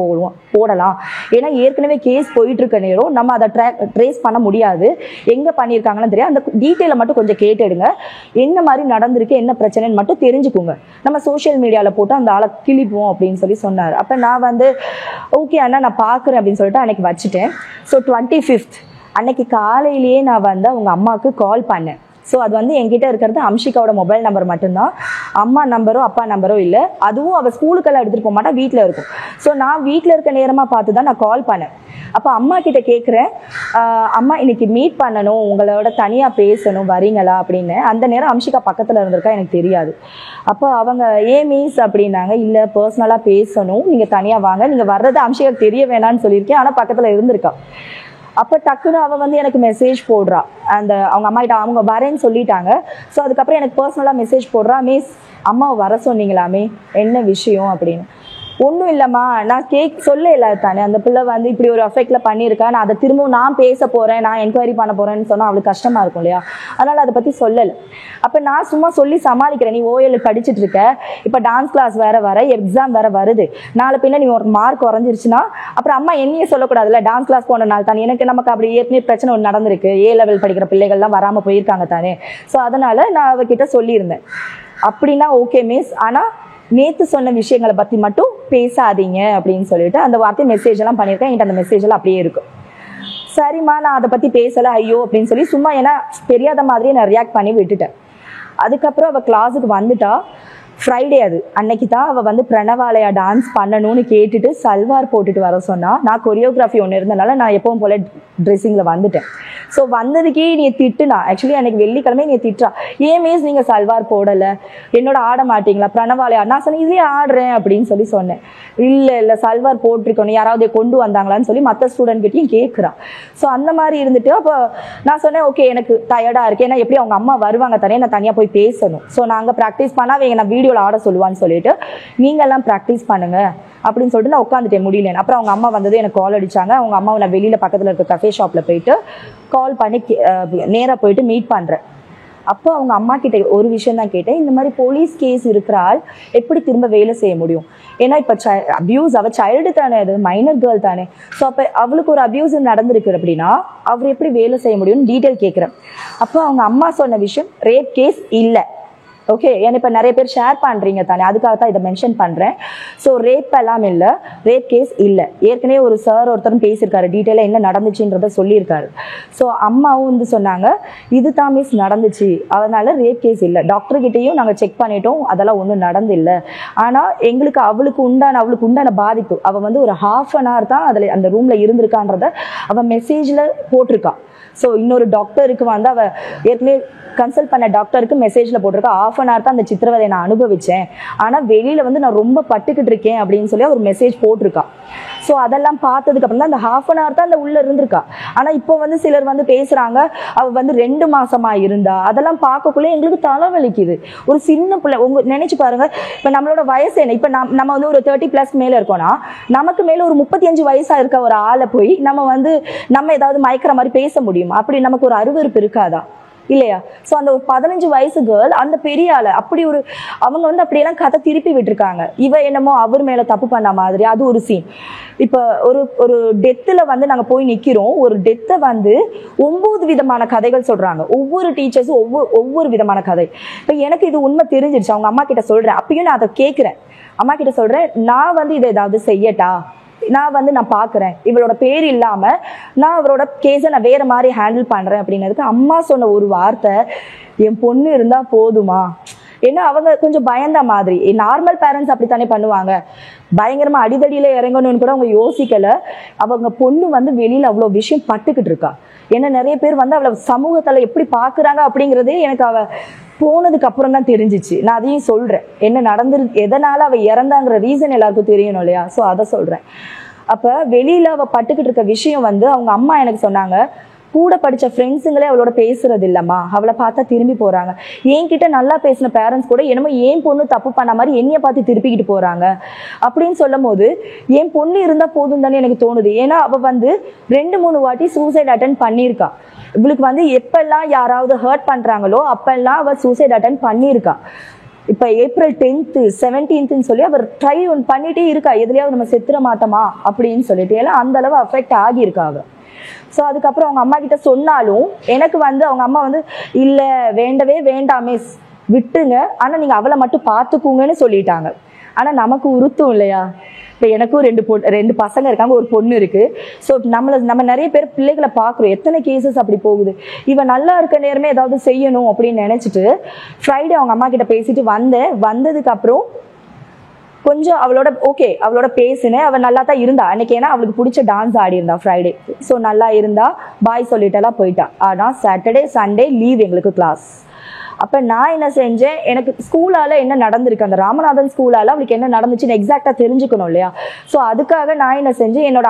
போடலாம், ஏன்னா ஏற்கனவே கேஸ் போயிட்டு இருக்க நேரம் நம்ம அதை ட்ரேஸ் பண்ண முடியாது, எங்க பண்ணிருக்காங்கன்னு தெரியும், அந்த டீட்டெயிலை மட்டும் கொஞ்சம் கேட்டுடுங்க, என்ன மாதிரி நடந்திருக்கு என்ன பிரச்சனைன்னு மட்டும் தெரிஞ்சுக்கோங்க, நம்ம சோசியல் மீடியால போட்டு அந்த ஆளை கிழிப்போம் அப்படின்னு சொல்லி சொன்னார். அப்ப நான் வந்து ஓகே அண்ணா நான் பாக்குறேன் அப்படின்னு சொல்லிட்டு அன்னைக்கு வச்சுட்டேன். ஸோ 25th அன்னைக்கு காலையிலேயே நான் வந்து அவங்க அம்மாவுக்கு கால் பண்ணேன். ஸோ அது வந்து என்கிட்ட இருக்கிறது அம்ஷிகாவோட மொபைல் நம்பர் மட்டும்தான், அம்மா நம்பரோ அப்பா நம்பரோ இல்லை. அதுவும் அவள் ஸ்கூலுக்கெல்லாம் எடுத்துகிட்டு போக மாட்டா, வீட்டில் இருக்கும். ஸோ நான் வீட்டில் இருக்க நேரமாக பார்த்து தான் நான் கால் பண்ணேன். அப்போ அம்மா கிட்ட கேட்குறேன், அம்மா இன்னைக்கு மீட் பண்ணணும், உங்களோட தனியாக பேசணும், வரீங்களா அப்படின்னு. அந்த நேரம் அம்ஷிகா பக்கத்தில் இருந்திருக்கா எனக்கு தெரியாது. அப்போ அவங்க ஏன் மிஸ் அப்படின்னாங்க, இல்லை பர்சனலாக பேசணும், நீங்கள் தனியாக வாங்க, நீங்கள் வர்றது அம்ஷிகா தெரிய வேணான்னு சொல்லியிருக்கேன், ஆனால் பக்கத்தில் இருந்திருக்கா. அப்போ டக்குன்னு அவள் வந்து எனக்கு மெசேஜ் போடுறா, அந்த அவங்க அம்மா கிட்ட அவங்க வரேன்னு சொல்லிட்டாங்க. ஸோ அதுக்கப்புறம் எனக்கு பர்சனலாக மெசேஜ் போடுறா, மிஸ் அம்மாவை வர சொன்னீங்களாமே என்ன விஷயம் அப்படின்னு. ஒன்றும் இல்லைம்மா, நான் சொல்லல தானே, அந்த பிள்ளை வந்து இப்படி ஒரு அஃபெக்ட்ல பண்ணியிருக்கா, நான் அதை திரும்பவும் நான் பேச போறேன், நான் என்கொயரி பண்ண போறேன்னு சொன்னா அவளுக்கு கஷ்டமா இருக்கும் இல்லையா, அதனால அதை பத்தி சொல்லலை. அப்ப நான் சும்மா சொல்லி சமாளிக்கிறேன், நீ ஓஎல் படிச்சுட்டு இருக்க, இப்ப டான்ஸ் கிளாஸ் வேற வர, எக்ஸாம் வேற வருது, நாளை பின்ன நீ ஒரு மார்க் குறைஞ்சிருச்சுன்னா அப்புறம் அம்மா என்னையே சொல்லக்கூடாதுல்ல, டான்ஸ் கிளாஸ் போனனால தானே, எனக்கு நமக்கு அப்படி ஏற்கனவே பிரச்சனை ஒன்று நடந்திருக்கு, A level படிக்கிற பிள்ளைகள்லாம் வராம போயிருக்காங்க தானே. ஸோ அதனால நான் அவகிட்ட சொல்லியிருந்தேன், அப்படின்னா ஓகே மிஸ், ஆனா நேத்து சொன்ன விஷயங்களை பத்தி மட்டும் பேசாதீங்க அப்படின்னு சொல்லிட்டு அந்த வார்த்தை மெசேஜ் எல்லாம் பண்ணியிருக்கேன். என்கிட்ட அந்த மெசேஜ் எல்லாம் அப்படியே இருக்கும். சரிம்மா நான் அதை பத்தி பேசல, ஐயோ அப்படின்னு சொல்லி சும்மா ஏன்னா தெரியாத மாதிரியே நான் ரியாக்ட் பண்ணி விட்டுட்டேன். அதுக்கப்புறம் அவ கிளாஸுக்கு வந்துட்டா. ஃப்ரைடே அது, அன்னைக்கு தான் அவள் வந்து பிரணவாலயா டான்ஸ் பண்ணணும்னு கேட்டுட்டு சல்வார் போட்டுட்டு வர சொன்னா. நான் கொரியோகிராஃபி ஒன்று இருந்தனால நான் எப்பவும் போல ட்ரெஸ்ஸிங்கில் வந்துட்டேன். ஸோ வந்ததுக்கே நீ திட்டுனா, ஆக்சுவலி அன்னைக்கு வெள்ளிக்கிழமை நீ திட்டுறா, ஏன் மிஸ் நீங்கள் சல்வார் போடலை, என்னோட ஆட மாட்டீங்களா பிரணவாலயா, நான் சொன்னேன் இதுலேயே ஆடுறேன் அப்படின்னு சொல்லி சொன்னேன். இல்லை சல்வார் போட்டிருக்கணும், யாராவது கொண்டு வந்தாங்களான்னு சொல்லி மற்ற ஸ்டூடெண்ட் கிட்டையும் கேட்குறான். ஸோ அந்த மாதிரி இருந்துட்டு அப்போ நான் சொன்னேன் ஓகே எனக்கு டயர்டாக இருக்கு, ஏன்னா எப்படி அவங்க அம்மா வருவாங்க தானே, நான் தனியாக போய் பேசணும். ஸோ நாங்கள் ப்ராக்டிஸ் பண்ணால் நான் வீடியோவில் ஆட சொல்லுவான்னு சொல்லிட்டு நீங்கெல்லாம் ப்ராக்டிஸ் பண்ணுங்க அப்படின்னு சொல்லிட்டு நான் உட்காந்துட்டேன், முடியல. அப்புறம் அவங்க அம்மா வந்தது எனக்கு கால் அடிச்சாங்க. அவங்க அம்மாவை நான் வெளியில பக்கத்தில் இருக்க கஃபே ஷாப்ல போயிட்டு கால் பண்ணி நேராக போயிட்டு மீட் பண்றேன். அப்போ அவங்க அம்மா கிட்ட ஒரு விஷயம் தான் கேட்டேன், இந்த மாதிரி போலீஸ் கேஸ் இருக்கிறாள் எப்படி திரும்ப வேலை செய்ய முடியும், ஏன்னா இப்போ அபியூஸ் அவ சைல்டு தானே, அது மைனர் கேர்ள் தானே. ஸோ அப்போ அவளுக்கு ஒரு அபியூஸ் நடந்திருக்கு அப்படின்னா அவர் எப்படி வேலை செய்ய முடியும்னு டீட்டெயில் கேட்குறேன். அப்போ அவங்க அம்மா சொன்ன விஷயம் ரேப் கேஸ் இல்லை. ஓகே, ஏன்னா இப்போ நிறைய பேர் ஷேர் பண்ணுறீங்க தானே, அதுக்காக தான் இதை மென்ஷன் பண்ணுறேன். ஸோ ரேப் எல்லாம் இல்லை, ரேப் கேஸ் இல்லை. ஏற்கனவே ஒரு சார் ஒருத்தரும் பேசியிருக்காரு, டீட்டெயிலாக என்ன நடந்துச்சுன்றத சொல்லியிருக்காரு. ஸோ அம்மாவும் வந்து சொன்னாங்க இது தான் மிஸ் நடந்துச்சு, அதனால ரேப் கேஸ் இல்லை. டாக்டர்கிட்டையும் நாங்கள் செக் பண்ணிட்டோம், அதெல்லாம் ஒன்றும் நடந்தில்லை. ஆனால் எங்களுக்கு அவளுக்கு உண்டான பாதிப்பு, அவள் வந்து ஒரு 1/2 hour தான் அதில் அந்த ரூமில் இருந்திருக்கான்றத அவள் மெசேஜில் போட்டிருக்கா. ஸோ இன்னொரு டாக்டருக்கு வந்து அவள் ஏற்கனவே கன்சல்ட் பண்ண டாக்டருக்கு மெசேஜில் போட்டிருக்கா 1/2 hour தான் அந்த சித்திரவதை நான் அனுபவிச்சேன், ஆனால் வெளியில் வந்து நான் ரொம்ப பட்டுக்கிட்டு இருக்கேன் அப்படின்னு சொல்லி ஒரு மெசேஜ் போட்டிருக்கா. ஸோ அதெல்லாம் பார்த்ததுக்கு அப்புறம் தான் அந்த 1/2 hour தான் அந்த உள்ள இருந்திருக்கா. ஆனால் இப்போ வந்து சிலர் வந்து பேசுறாங்க அவள் வந்து 2 மாசமா இருந்தா, அதெல்லாம் பார்க்கக்குள்ளே எங்களுக்கு தலைவலிக்குது. ஒரு சின்ன பிள்ளை நினைச்சு பாருங்க, இப்போ நம்மளோட வயசு என்ன, இப்போ நம்ம வந்து ஒரு 30+ மேல இருக்கோம்னா நமக்கு மேல ஒரு 35 வயசா இருக்க ஒரு ஆளை போய் நம்ம ஏதாவது மயக்கிற மாதிரி பேச முடியுமா? அப்படி நமக்கு ஒரு அருவருப்பு இருக்காதா? இல்லையா? ஸோ அந்த ஒரு 15 வயசு கேர்ள் அந்த பெரிய ஆளு அப்படி ஒரு அவங்க வந்து அப்படியெல்லாம் கதை திருப்பி விட்டுருக்காங்க. இவ என்னமோ அவர் மேல தப்பு பண்ண மாதிரி. அது ஒரு சீன். இப்போ ஒரு டெத்துல வந்து நாங்க போய் நிக்கிறோம். ஒரு டெத்தை வந்து 9 விதமான கதைகள் சொல்றாங்க. ஒவ்வொரு டீச்சர்ஸும் ஒவ்வொரு விதமான கதை. இப்போ எனக்கு இது உண்மை தெரிஞ்சிருச்சு. அவங்க அம்மா கிட்ட சொல்றேன். அப்பயும் நான் அதை கேட்கிறேன். அம்மா கிட்ட சொல்றேன், நான் வந்து இதை ஏதாவது செய்யட்டா, நான் பாக்குறேன், இவளோட பேர் இல்லாம நான் அவரோட கேஸை நான் வேற மாதிரி ஹேண்டில் பண்றேன் அப்படின்னதுக்கு அம்மா சொன்ன ஒரு வார்த்தை, என் பொண்ணு இருந்தா போதுமா. ஏன்னா அவங்க கொஞ்சம் பயந்த மாதிரி. நார்மல் பேரண்ட்ஸ் அப்படித்தானே பண்ணுவாங்க. பயங்கரமா அடிதடியில இறங்கணும்னு கூட அவங்க யோசிக்கல. அவங்க பொண்ணு வந்து வெளியில அவ்வளவு விஷயம் பட்டுக்கிட்டு இருக்கா. ஏன்னா நிறைய பேர் வந்து அவளை சமூகத்துல எப்படி பாக்குறாங்க அப்படிங்கறதே எனக்கு அவ போனதுக்கு அப்புறம் தான் தெரிஞ்சிச்சு. நான் அதையும் சொல்றேன். என்ன நடந்துரு, எதனால அவ இறந்தாங்கிற ரீசன் எல்லாருக்கும் தெரியணும் இல்லையா? ஸோ அதை சொல்றேன். அப்ப வெளியில அவ பட்டுக்கிட்டு இருக்க விஷயம் வந்து அவங்க அம்மா எனக்கு சொன்னாங்க, கூட படிச்ச ஃப்ரெண்ட்ஸுங்களே அவளோட பேசுறது இல்லம்மா, அவளை பார்த்தா திரும்பி போறாங்க. என்கிட்ட நல்லா பேசின பேரண்ட்ஸ் கூட என்னமோ என் பொண்ணு தப்பு பண்ண மாதிரி என்னைய பார்த்து திருப்பிக்கிட்டு போறாங்க அப்படின்னு சொல்லும் போது என் பொண்ணு இருந்தா போதும் தானே எனக்கு தோணுது. ஏன்னா அவ வந்து 2-3 வாட்டி சூசைட் அட்டென்ட் பண்ணியிருக்கா. இவளுக்கு வந்து எப்பெல்லாம் யாராவது ஹர்ட் பண்றாங்களோ அப்பெல்லாம் அவ சூசைட் அட்டென்ட் பண்ணியிருக்கா. இப்ப April 10th 17th சொல்லி அவர் ட்ரை பண்ணிட்டே இருக்கா, எதுலயாவது நம்ம செத்துற மாட்டோமா அப்படின்னு சொல்லிட்டு. ஏன்னா அந்த அளவு அஃபெக்ட் ஆகியிருக்கா அவ. ஸோ அதுக்கப்புறம் அவங்க அம்மா கிட்ட சொன்னாலும் எனக்கு வந்து அவங்க அம்மா வந்து இல்ல வேண்டவே வேண்டாமே விட்டுருங்க, ஆனா நீங்க அவளை மட்டும் பார்த்துக்குங்கன்னு சொல்லிட்டாங்க. ஆனா நமக்கு உறுத்தும் இல்லையா? இப்போ எனக்கும் 2 பசங்க இருக்காங்க, ஒரு பொண்ணு இருக்கு. ஸோ நம்ம நிறைய பேர் பிள்ளைகளை பார்க்குறோம். எத்தனை கேசஸ் அப்படி போகுது. இவன் நல்லா இருக்க நேரமே ஏதாவது செய்யணும் அப்படின்னு நினைச்சிட்டு ஃப்ரைடே அவங்க அம்மா கிட்ட பேசிட்டு வந்ததுக்கு அப்புறம் கொஞ்சம் அவளோட பேசினேன். அவள் நல்லா தான் இருந்தா அன்னைக்கு. ஏன்னா அவளுக்கு பிடிச்ச டான்ஸ் ஆடி இருந்தா ஃப்ரைடே. ஸோ நல்லா இருந்தா, பாய் சொல்லிட்டெல்லாம் போயிட்டா. ஆனால் சாட்டர்டே சண்டே லீவ் எங்களுக்கு கிளாஸ். அப்ப நான் என்ன செஞ்சேன், எனக்கு ஸ்கூலால என்ன நடந்திருக்கு, அந்த ராமநாதன் ஸ்கூலால அவளுக்கு என்ன நடந்துச்சுன்னு எக்ஸாக்டா தெரிஞ்சுக்கணும் இல்லையா? ஸோ அதுக்காக நான் என்ன செஞ்சேன், என்னோட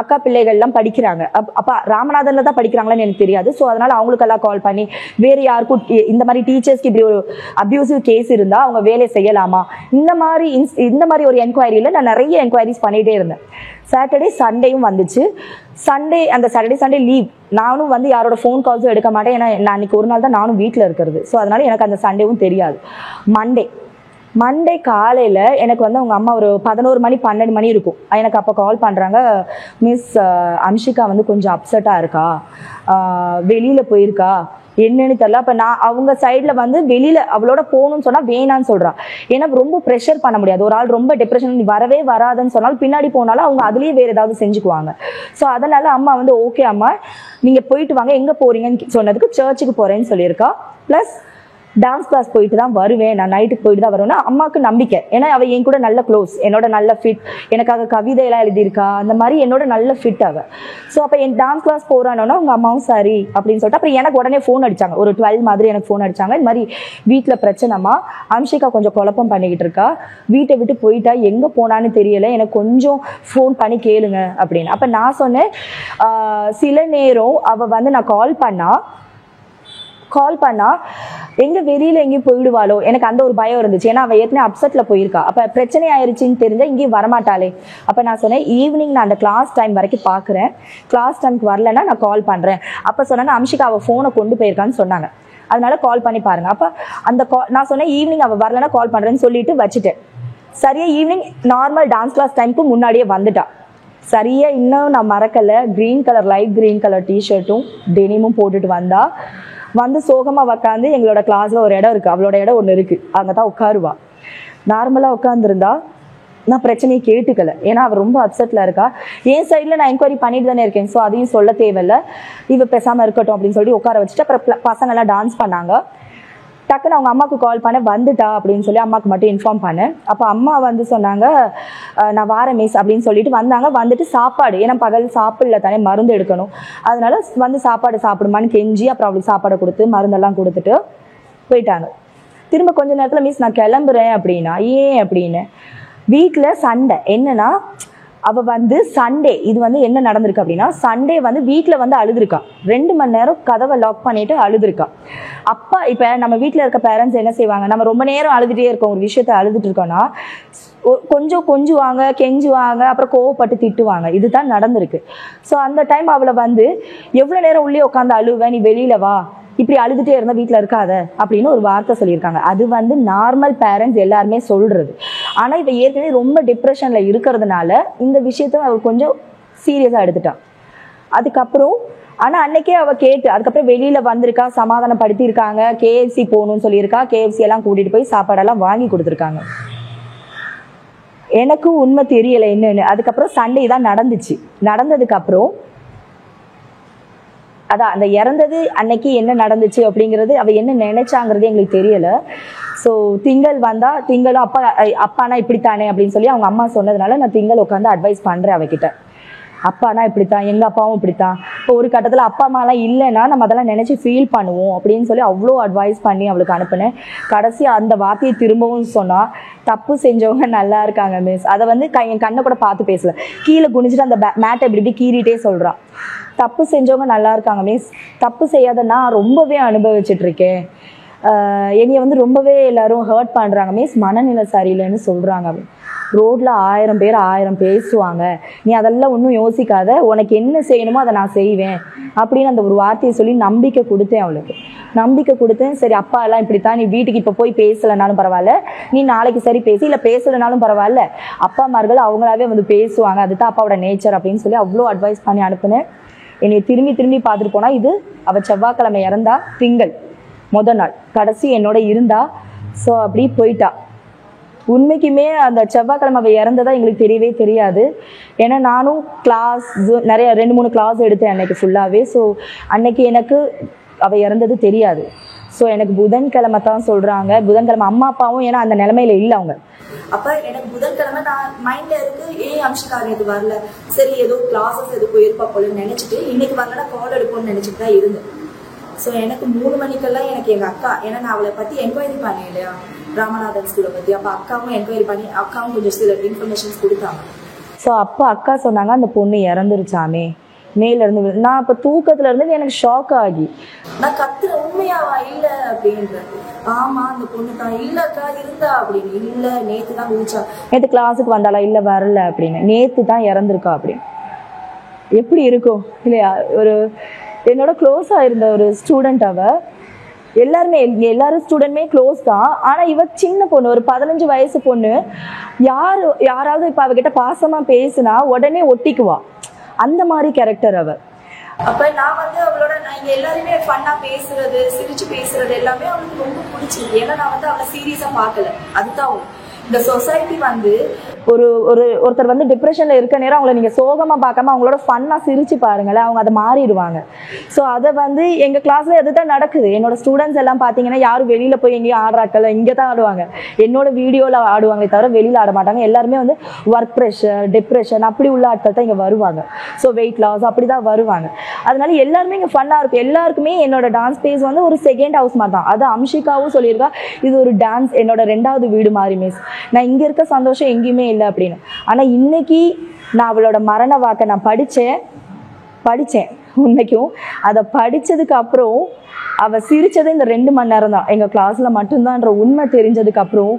அக்கா பிள்ளைகள் எல்லாம் படிக்கிறாங்க. அப்ப ராமநாதன்ல தான் படிக்கிறாங்களான்னு எனக்கு தெரியாது. ஸோ அதனால அவங்களுக்கெல்லாம் கால் பண்ணி வேற யாருக்கும் இந்த மாதிரி டீச்சர்ஸ்க்கு இப்படி ஒரு அபியூசிவ் கேஸ் இருந்தா அவங்க வேலை செய்யலாமா, இந்த மாதிரி ஒரு என்கொயரியில நான் நிறைய என்கொயரிஸ் பண்ணிட்டே இருந்தேன். சாட்டர்டே சண்டேயும் வந்துச்சு. அந்த சாட்டர்டே சண்டே லீவ். நானும் வந்து யாரோட ஃபோன் கால்ஸும் எடுக்க மாட்டேன். ஏன்னா நான் அன்னைக்கு ஒரு நாள் தான் நானும் வீட்டில் இருக்கிறது. ஸோ அதனால எனக்கு அந்த சண்டேவும் தெரியாது. மண்டே காலையில் எனக்கு வந்து அவங்க அம்மா ஒரு 11 மணி 12 மணி இருக்கும். எனக்கு அப்போ கால் பண்ணுறாங்க, மிஸ் அம்ஷிகா வந்து கொஞ்சம் அப்செட்டாக இருக்கா, வெளியில் போயிருக்கா, என்னன்னு தெரியல. அப்ப நான் அவங்க சைட்ல வந்து வெளியில அவளோட போகணும்னு சொன்னா வேணான்னு சொல்றா. ஏன்னா ரொம்ப ப்ரெஷர் பண்ண முடியாது. ஒரு ஆள் ரொம்ப டிப்ரெஷன் நீ வரவே வராதுன்னு சொன்னாலும் பின்னாடி போனாலும் அவங்க அதுலயே வேற ஏதாவது செஞ்சுக்குவாங்க. ஸோ அதனால அம்மா வந்து ஓகே அம்மா நீங்க போயிட்டு வாங்க, எங்க போறீங்கன்னு சொன்னதுக்கு சர்ச்சுக்கு போறேன்னு சொல்லியிருக்கா. பிளஸ் டான்ஸ் கிளாஸ் போயிட்டு தான் வருவேன், நான் நைட்டுக்கு போயிட்டு தான் வருவேன்னா அம்மாவுக்கு நம்பிக்கை. ஏன்னா அவ என் கூட நல்ல க்ளோஸ், என்னோட நல்ல ஃபிட், எனக்காக கவிதையெல்லாம் எழுதியிருக்கா, அந்த மாதிரி என்னோட நல்ல ஃபிட் அவ. ஸோ அப்போ என் டான்ஸ் கிளாஸ் போறானோன்னா உங்க அம்மாவும் சரி அப்படின்னு சொல்லிட்டு அப்புறம் எனக்கு உடனே ஃபோன் அடிச்சாங்க. ஒரு 12 மாதிரி எனக்கு ஃபோன் அடிச்சாங்க. இந்த மாதிரி வீட்டில் பிரச்சனைமா, அம்ஷிகா கொஞ்சம் குழப்பம் பண்ணிக்கிட்டு இருக்கா, வீட்டை விட்டு போயிட்டா, எங்க போனான்னு தெரியல, எனக்கு கொஞ்சம் ஃபோன் பண்ணி கேளுங்க அப்படின்னு. அப்ப நான் சொன்னேன், சில நேரம் அவ வந்து நான் கால் பண்ணா எங்க வெளியில எங்கேயும் போயிடுவாளோ, எனக்கு அந்த ஒரு பயம் இருந்துச்சு. ஏன்னா அவ ஏற்கனவே அப்செட்ல போயிருக்கா. அப்ப பிரச்சனை ஆயிருச்சுன்னு தெரிஞ்சா இங்கேயும் வரமாட்டாளே. அப்ப நான் சொன்னேன், ஈவினிங் நான் அந்த கிளாஸ் டைம் வரைக்கும் பாக்குறேன், கிளாஸ் டைமுக்கு வரலன்னா நான் கால் பண்றேன். அப்ப சொன்னாங்க அம்ஷிகா அவ போனை கொண்டு போயிருக்கான்னு சொன்னாங்க, அதனால கால் பண்ணி பாருங்க. அப்ப அந்த நான் சொன்னேன் ஈவினிங் அவ வரலன்னா கால் பண்றேன்னு சொல்லிட்டு வச்சுட்டேன். சரியா ஈவினிங் நார்மல் டான்ஸ் கிளாஸ் டைமுக்கு முன்னாடியே வந்துட்டா. சரியா இன்னும் நான் மறக்கல, லைட் கிரீன் கலர் டிஷர்ட்டும் டெனிமும் போட்டுட்டு வந்தா. வந்து சோகமா உட்காந்து எங்களோட கிளாஸ்ல ஒரு இடம் இருக்கு, அவளோட இடம் ஒண்ணு இருக்கு, அங்கதான் உட்காருவா. நார்மலா உட்காந்துருந்தா நான் பிரச்சனையை கேட்டுக்கல. ஏன்னா அவ ரொம்ப அப்செட்ல இருக்கா. என் சைட்ல நான் என்கொயரி பண்ணிட்டு தானே இருக்கேன். ஸோ அதையும் சொல்ல தேவையில்ல, இவ பேசாம இருக்கட்டும் அப்படின்னு சொல்லி உட்கார வச்சுட்டு அப்புறம் பசங்க எல்லாம் டான்ஸ் பண்ணாங்க. டக்குன்னு அவங்க அம்மாவுக்கு கால் பண்ண, வந்துட்டா அப்படின்னு சொல்லி அம்மாவுக்கு மட்டும் இன்ஃபார்ம் பண்ணேன். அப்போ அம்மா வந்து சொன்னாங்க, நான் வாரேன் மிஸ் அப்படின்னு சொல்லிட்டு வந்தாங்க. வந்துட்டு சாப்பாடு, ஏன்னா பகல் சாப்பிடல தானே, மருந்து எடுக்கணும், அதனால வந்து சாப்பாடு சாப்பிடுமான்னு கெஞ்சி அப்புறம் அவளுக்கு சாப்பாடை கொடுத்து மருந்தெல்லாம் கொடுத்துட்டு போயிட்டாங்க. திரும்ப கொஞ்ச நேரத்தில் மிஸ் நான் கிளம்புறேன் அப்படின்னா, ஏன் அப்படின்னு, வீட்டில் சண்டை. என்னன்னா அவ வந்து சண்டே, இது வந்து என்ன நடந்திருக்கு அப்படின்னா, சண்டே வந்து வீட்டில் வந்து அழுதுருக்கா. 2 மணி நேரம் கதவை லாக் பண்ணிட்டு அழுதுருக்கா. அப்பா இப்போ நம்ம வீட்டில் இருக்க பேரண்ட்ஸ் என்ன செய்வாங்க, நம்ம ரொம்ப நேரம் அழுதுகிட்டே இருக்கோம், ஒரு விஷயத்த அழுதுட்டு இருக்கோம்னா கொஞ்சம் கொஞ்சுவாங்க, கெஞ்சுவாங்க, அப்புறம் கோவப்பட்டு திட்டுவாங்க. இதுதான் நடந்திருக்கு. ஸோ அந்த டைம் அவளை வந்து எவ்வளோ நேரம் உள்ளே உட்காந்து அழுவேன், நீ வெளியில வா, இப்படி அழுதுட்டே இருந்தால் வீட்டில் இருக்காத அப்படின்னு ஒரு வார்த்தை சொல்லியிருக்காங்க. அது வந்து நார்மல் பேரண்ட்ஸ் எல்லாருமே சொல்றது. ஆனால் இப்போ ஏற்கனவே ரொம்ப டிப்ரெஷனில் இருக்கிறதுனால இந்த விஷயத்த அவர் கொஞ்சம் சீரியஸாக எடுத்துட்டான். அதுக்கப்புறம் ஆனால் அன்னைக்கே அவள் கேட்டு அதுக்கப்புறம் வெளியில் வந்திருக்கா, சமாதானப்படுத்தியிருக்காங்க, கேஎஃப்சி போகணும்னு சொல்லியிருக்கா, கேஎஃப்சி எல்லாம் கூட்டிகிட்டு போய் சாப்பாடெல்லாம் வாங்கி கொடுத்துருக்காங்க. எனக்கும் உண்மை தெரியலை என்னன்னு. அதுக்கப்புறம் சண்டே தான் நடந்துச்சு. நடந்ததுக்கப்புறம் அதான் அந்த இறந்தது அன்னைக்கு என்ன நடந்துச்சு அப்படிங்கிறது அவள் என்ன நினைச்சாங்கிறது எங்களுக்கு தெரியல. ஸோ திங்கள் வந்தால் திங்களும் அப்பானா இப்படித்தானே அப்படின்னு சொல்லி அவங்க அம்மா சொன்னதுனால நான் திங்கள் உட்காந்து அட்வைஸ் பண்ணுறேன் அவகிட்ட. அப்பானா இப்படித்தான், எங்கள் அப்பாவும் இப்படித்தான். இப்போ ஒரு கட்டத்தில் அப்பா அம்மாலாம் இல்லைன்னா நம்ம அதெல்லாம் நினச்சி ஃபீல் பண்ணுவோம் அப்படின்னு சொல்லி அவ்வளோ அட்வைஸ் பண்ணி அவளுக்கு அனுப்பினேன். கடைசி அந்த வார்த்தையை திரும்பவும் சொன்னால், தப்பு செஞ்சவங்க நல்லா இருக்காங்க மிஸ். அதை வந்து என் கண்ணை கூட பார்த்து பேசல, கீழே குனிஞ்சிட்டு அந்த மேட்டை இப்படி கீறிட்டே சொல்கிறான். தப்பு செஞ்சவங்க நல்லா இருக்காங்க மிஸ், தப்பு செய்யாத நான் ரொம்பவே அனுபவிச்சுட்டு இருக்கேன். என்னைய வந்து ரொம்பவே எல்லாரும் ஹர்ட் பண்ணுறாங்க மிஸ், மனநிலை சரியில்லைன்னு சொல்கிறாங்க. ரோட்டில் 1000 பேர் 1000 பேசுவாங்க, நீ அதெல்லாம் ஒன்றும் யோசிக்காத, உனக்கு என்ன செய்யணுமோ அதை நான் செய்வேன் அப்படின்னு அந்த ஒரு வார்த்தையை சொல்லி நம்பிக்கை கொடுத்தேன். அவளுக்கு நம்பிக்கை கொடுத்தேன். சரி அப்பா எல்லாம் இப்படித்தான், நீ வீட்டுக்கு இப்போ போய் பேசலைனாலும் பரவாயில்ல, நீ நாளைக்கு சரி பேசி, இல்லை பேசலைனாலும் பரவாயில்ல, அப்பா அம்மார்கள் அவங்களாவே வந்து பேசுவாங்க, அதுதான் அப்பாவோட நேச்சர் அப்படின்னு சொல்லி அவ்வளோ அட்வைஸ் பண்ணி அனுப்புனேன். என்னை திரும்பி பார்த்துட்டு போனால், இது அவள் செவ்வாய்க்கிழமை இறந்தா, திங்கள் முதல் நாள் கடைசி என்னோட இருந்தா. ஸோ அப்படி போயிட்டா. உண்மைக்குமே அந்த செவ்வாய்க்கிழமை அவள் இறந்ததா எங்களுக்கு தெரியவே தெரியாது. ஏன்னா நானும் கிளாஸ் நிறைய 2-3 கிளாஸ் எடுத்தேன் அன்னைக்கு ஃபுல்லாகவே. ஸோ அன்னைக்கு எனக்கு அவள் இறந்தது தெரியாது. ஸோ எனக்கு புதன்கிழமை தான் சொல்கிறாங்க. புதன்கிழமை அம்மா அப்பாவும் ஏன்னா அந்த நிலைமையில இல்லை அவங்க. அப்போ எனக்கு புதன்கிழமை நான் மைண்டில் இருக்கு, ஏன் அம்ஷிகாரன் இது வரல, சரி ஏதோ கிளாஸஸ் எது போயிருப்பா போலன்னு நினச்சிட்டு இன்னைக்கு வரலன்னா கால் எடுப்போம்னு நினச்சிட்டு தான் இருந்தேன். ஸோ எனக்கு 3 மணிக்கெல்லாம் எனக்கு எங்கள் அக்கா, ஏன்னா நான் அவளை பற்றி என்கொயரி பண்ணேன் இல்லையா, ராமநாதன் ஸ்கூலை பற்றி. அப்போ அக்காவும் என்கொயரி பண்ணி அக்காவும் கொஞ்சம் சில இன்ஃபர்மேஷன்ஸ் கொடுத்தாங்க. ஸோ அப்போ அக்கா சொன்னாங்க அந்த பொண்ணு இறந்துருச்சாமே மேலேருந்து. நான் இப்போ தூக்கத்தில் இருந்து எனக்கு ஷாக் ஆகி நான் கத்துற, உண்மையாவா இல்லை அப்படின்ற. ஆமாம் அந்த பொண்ணு தான், இல்லைக்கா இருந்தா அப்படின்னு. இல்லை நேற்று தான் முடிச்சா, நேற்று கிளாஸுக்கு வந்தாளா, இல்லை வரல அப்படின்னு, நேற்று தான் இறந்துருக்கா அப்படின்னு. எப்படி இருக்கும் இல்லையா? ஒரு என்னோட க்ளோஸாக இருந்த ஒரு ஸ்டூடெண்ட் அவ. எல்லாரும் ஸ்டூடெண்ட்மே க்ளோஸ் தான். ஆனால் இவ சின்ன பொண்ணு, ஒரு 15 வயசு பொண்ணு. யாராவது இப்போ அவகிட்ட பாசமாக பேசுனா உடனே ஒட்டிக்குவா, அந்த மாதிரி கேரக்டர் அவ. அப்போ நான் வந்து அவளோட நான் எல்லாருமே ஃபன்னாக பேசுறது, சிரிச்சு பேசுறது எல்லாமே அவளுக்கு ரொம்ப பிடிச்சிருக்கு. ஏன்னா நான் வந்து அவளை சீரியஸாக பார்க்கல. அதுதான் இந்த சொசைட்டி வந்து ஒருத்தர் வந்து டிப்ரெஷன்ல இருக்க நேரம் அவங்கள நீங்க சோகமா பார்க்காம அவங்களோட ஃபன்னா சிரிச்சு பாருங்களேன், அவங்க அதை மாறிடுவாங்க. ஸோ அதை வந்து எங்க கிளாஸ்ல எதுதான் நடக்குது. என்னோட ஸ்டூடெண்ட்ஸ் எல்லாம் பாத்தீங்கன்னா யாரும் வெளியில போய் எங்கேயும் ஆடுறாக்கல, இங்கே தான் ஆடுவாங்க. என்னோட வீடியோல ஆடுவாங்களே தவிர வெளியில ஆட மாட்டாங்க. எல்லாருமே வந்து ஒர்க் ப்ரெஷர், டிப்ரெஷன் அப்படி உள்ள ஆட்கள் தான் இங்க வருவாங்க. ஸோ வெயிட் லாஸ் அப்படிதான் வருவாங்க. அதனால எல்லாருமே இங்க ஃபன்னா இருக்கும். எல்லாருக்குமே என்னோட டான்ஸ் ஸ்பேஸ் வந்து ஒரு செகண்ட் ஹவுஸ் மாதிரி தான். அது அம்ஷிகாவும் சொல்லியிருக்கா, இது ஒரு டான்ஸ் என்னோட 2வது வீடு மாதிரி மிஸ், நான் இங்க இருக்க சந்தோஷம் எங்கேயுமே இல்லை அப்படின்னு. ஆனா இன்னைக்கு நான் அவளோட மரண வாக்கை நான் படிச்சேன். உண்மைக்கும் அதை படிச்சதுக்கு அப்புறம் அவ சிரிச்சது இந்த 2 மணி நேரம் தான் எங்க கிளாஸ்ல மட்டும்தான்ற உண்மை தெரிஞ்சதுக்கு அப்புறம்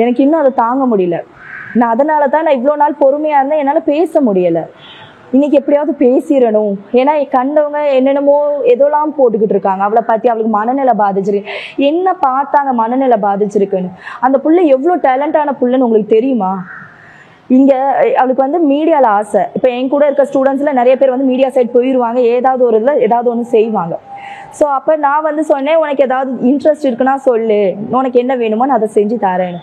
எனக்கு இன்னும் அதை தாங்க முடியல. நான் அதனாலதான் நான் இவ்வளோ நாள் பொறுமையா இருந்தேன், என்னால பேச முடியல. இன்னைக்கு எப்படியாவது பேசிடணும். ஏன்னா கண்டவங்க என்னென்னமோ எதெல்லாம் போட்டுக்கிட்டு இருக்காங்க அவளை பத்தி. அவளுக்கு மனநிலை பாதிச்சிருக்கு, என்ன பார்த்தாங்க மனநிலை பாதிச்சிருக்குன்னு. அந்த புள்ள எவ்வளோ டேலண்டான புள்ளன்னு உங்களுக்கு தெரியுமா? இங்க அவளுக்கு வந்து மீடியால ஆசை. இப்போ என் கூட இருக்க ஸ்டூடெண்ட்ஸ்ல நிறைய பேர் வந்து மீடியா சைட் போயிடுவாங்க, ஏதாவது ஒரு இதில் ஏதாவது ஒன்று செய்வாங்க. ஸோ அப்போ நான் வந்து சொன்னேன், உனக்கு ஏதாவது இன்ட்ரெஸ்ட் இருக்குன்னா சொல்லு, உனக்கு என்ன வேணுமோ நான் அதை செஞ்சு தரேன்னு.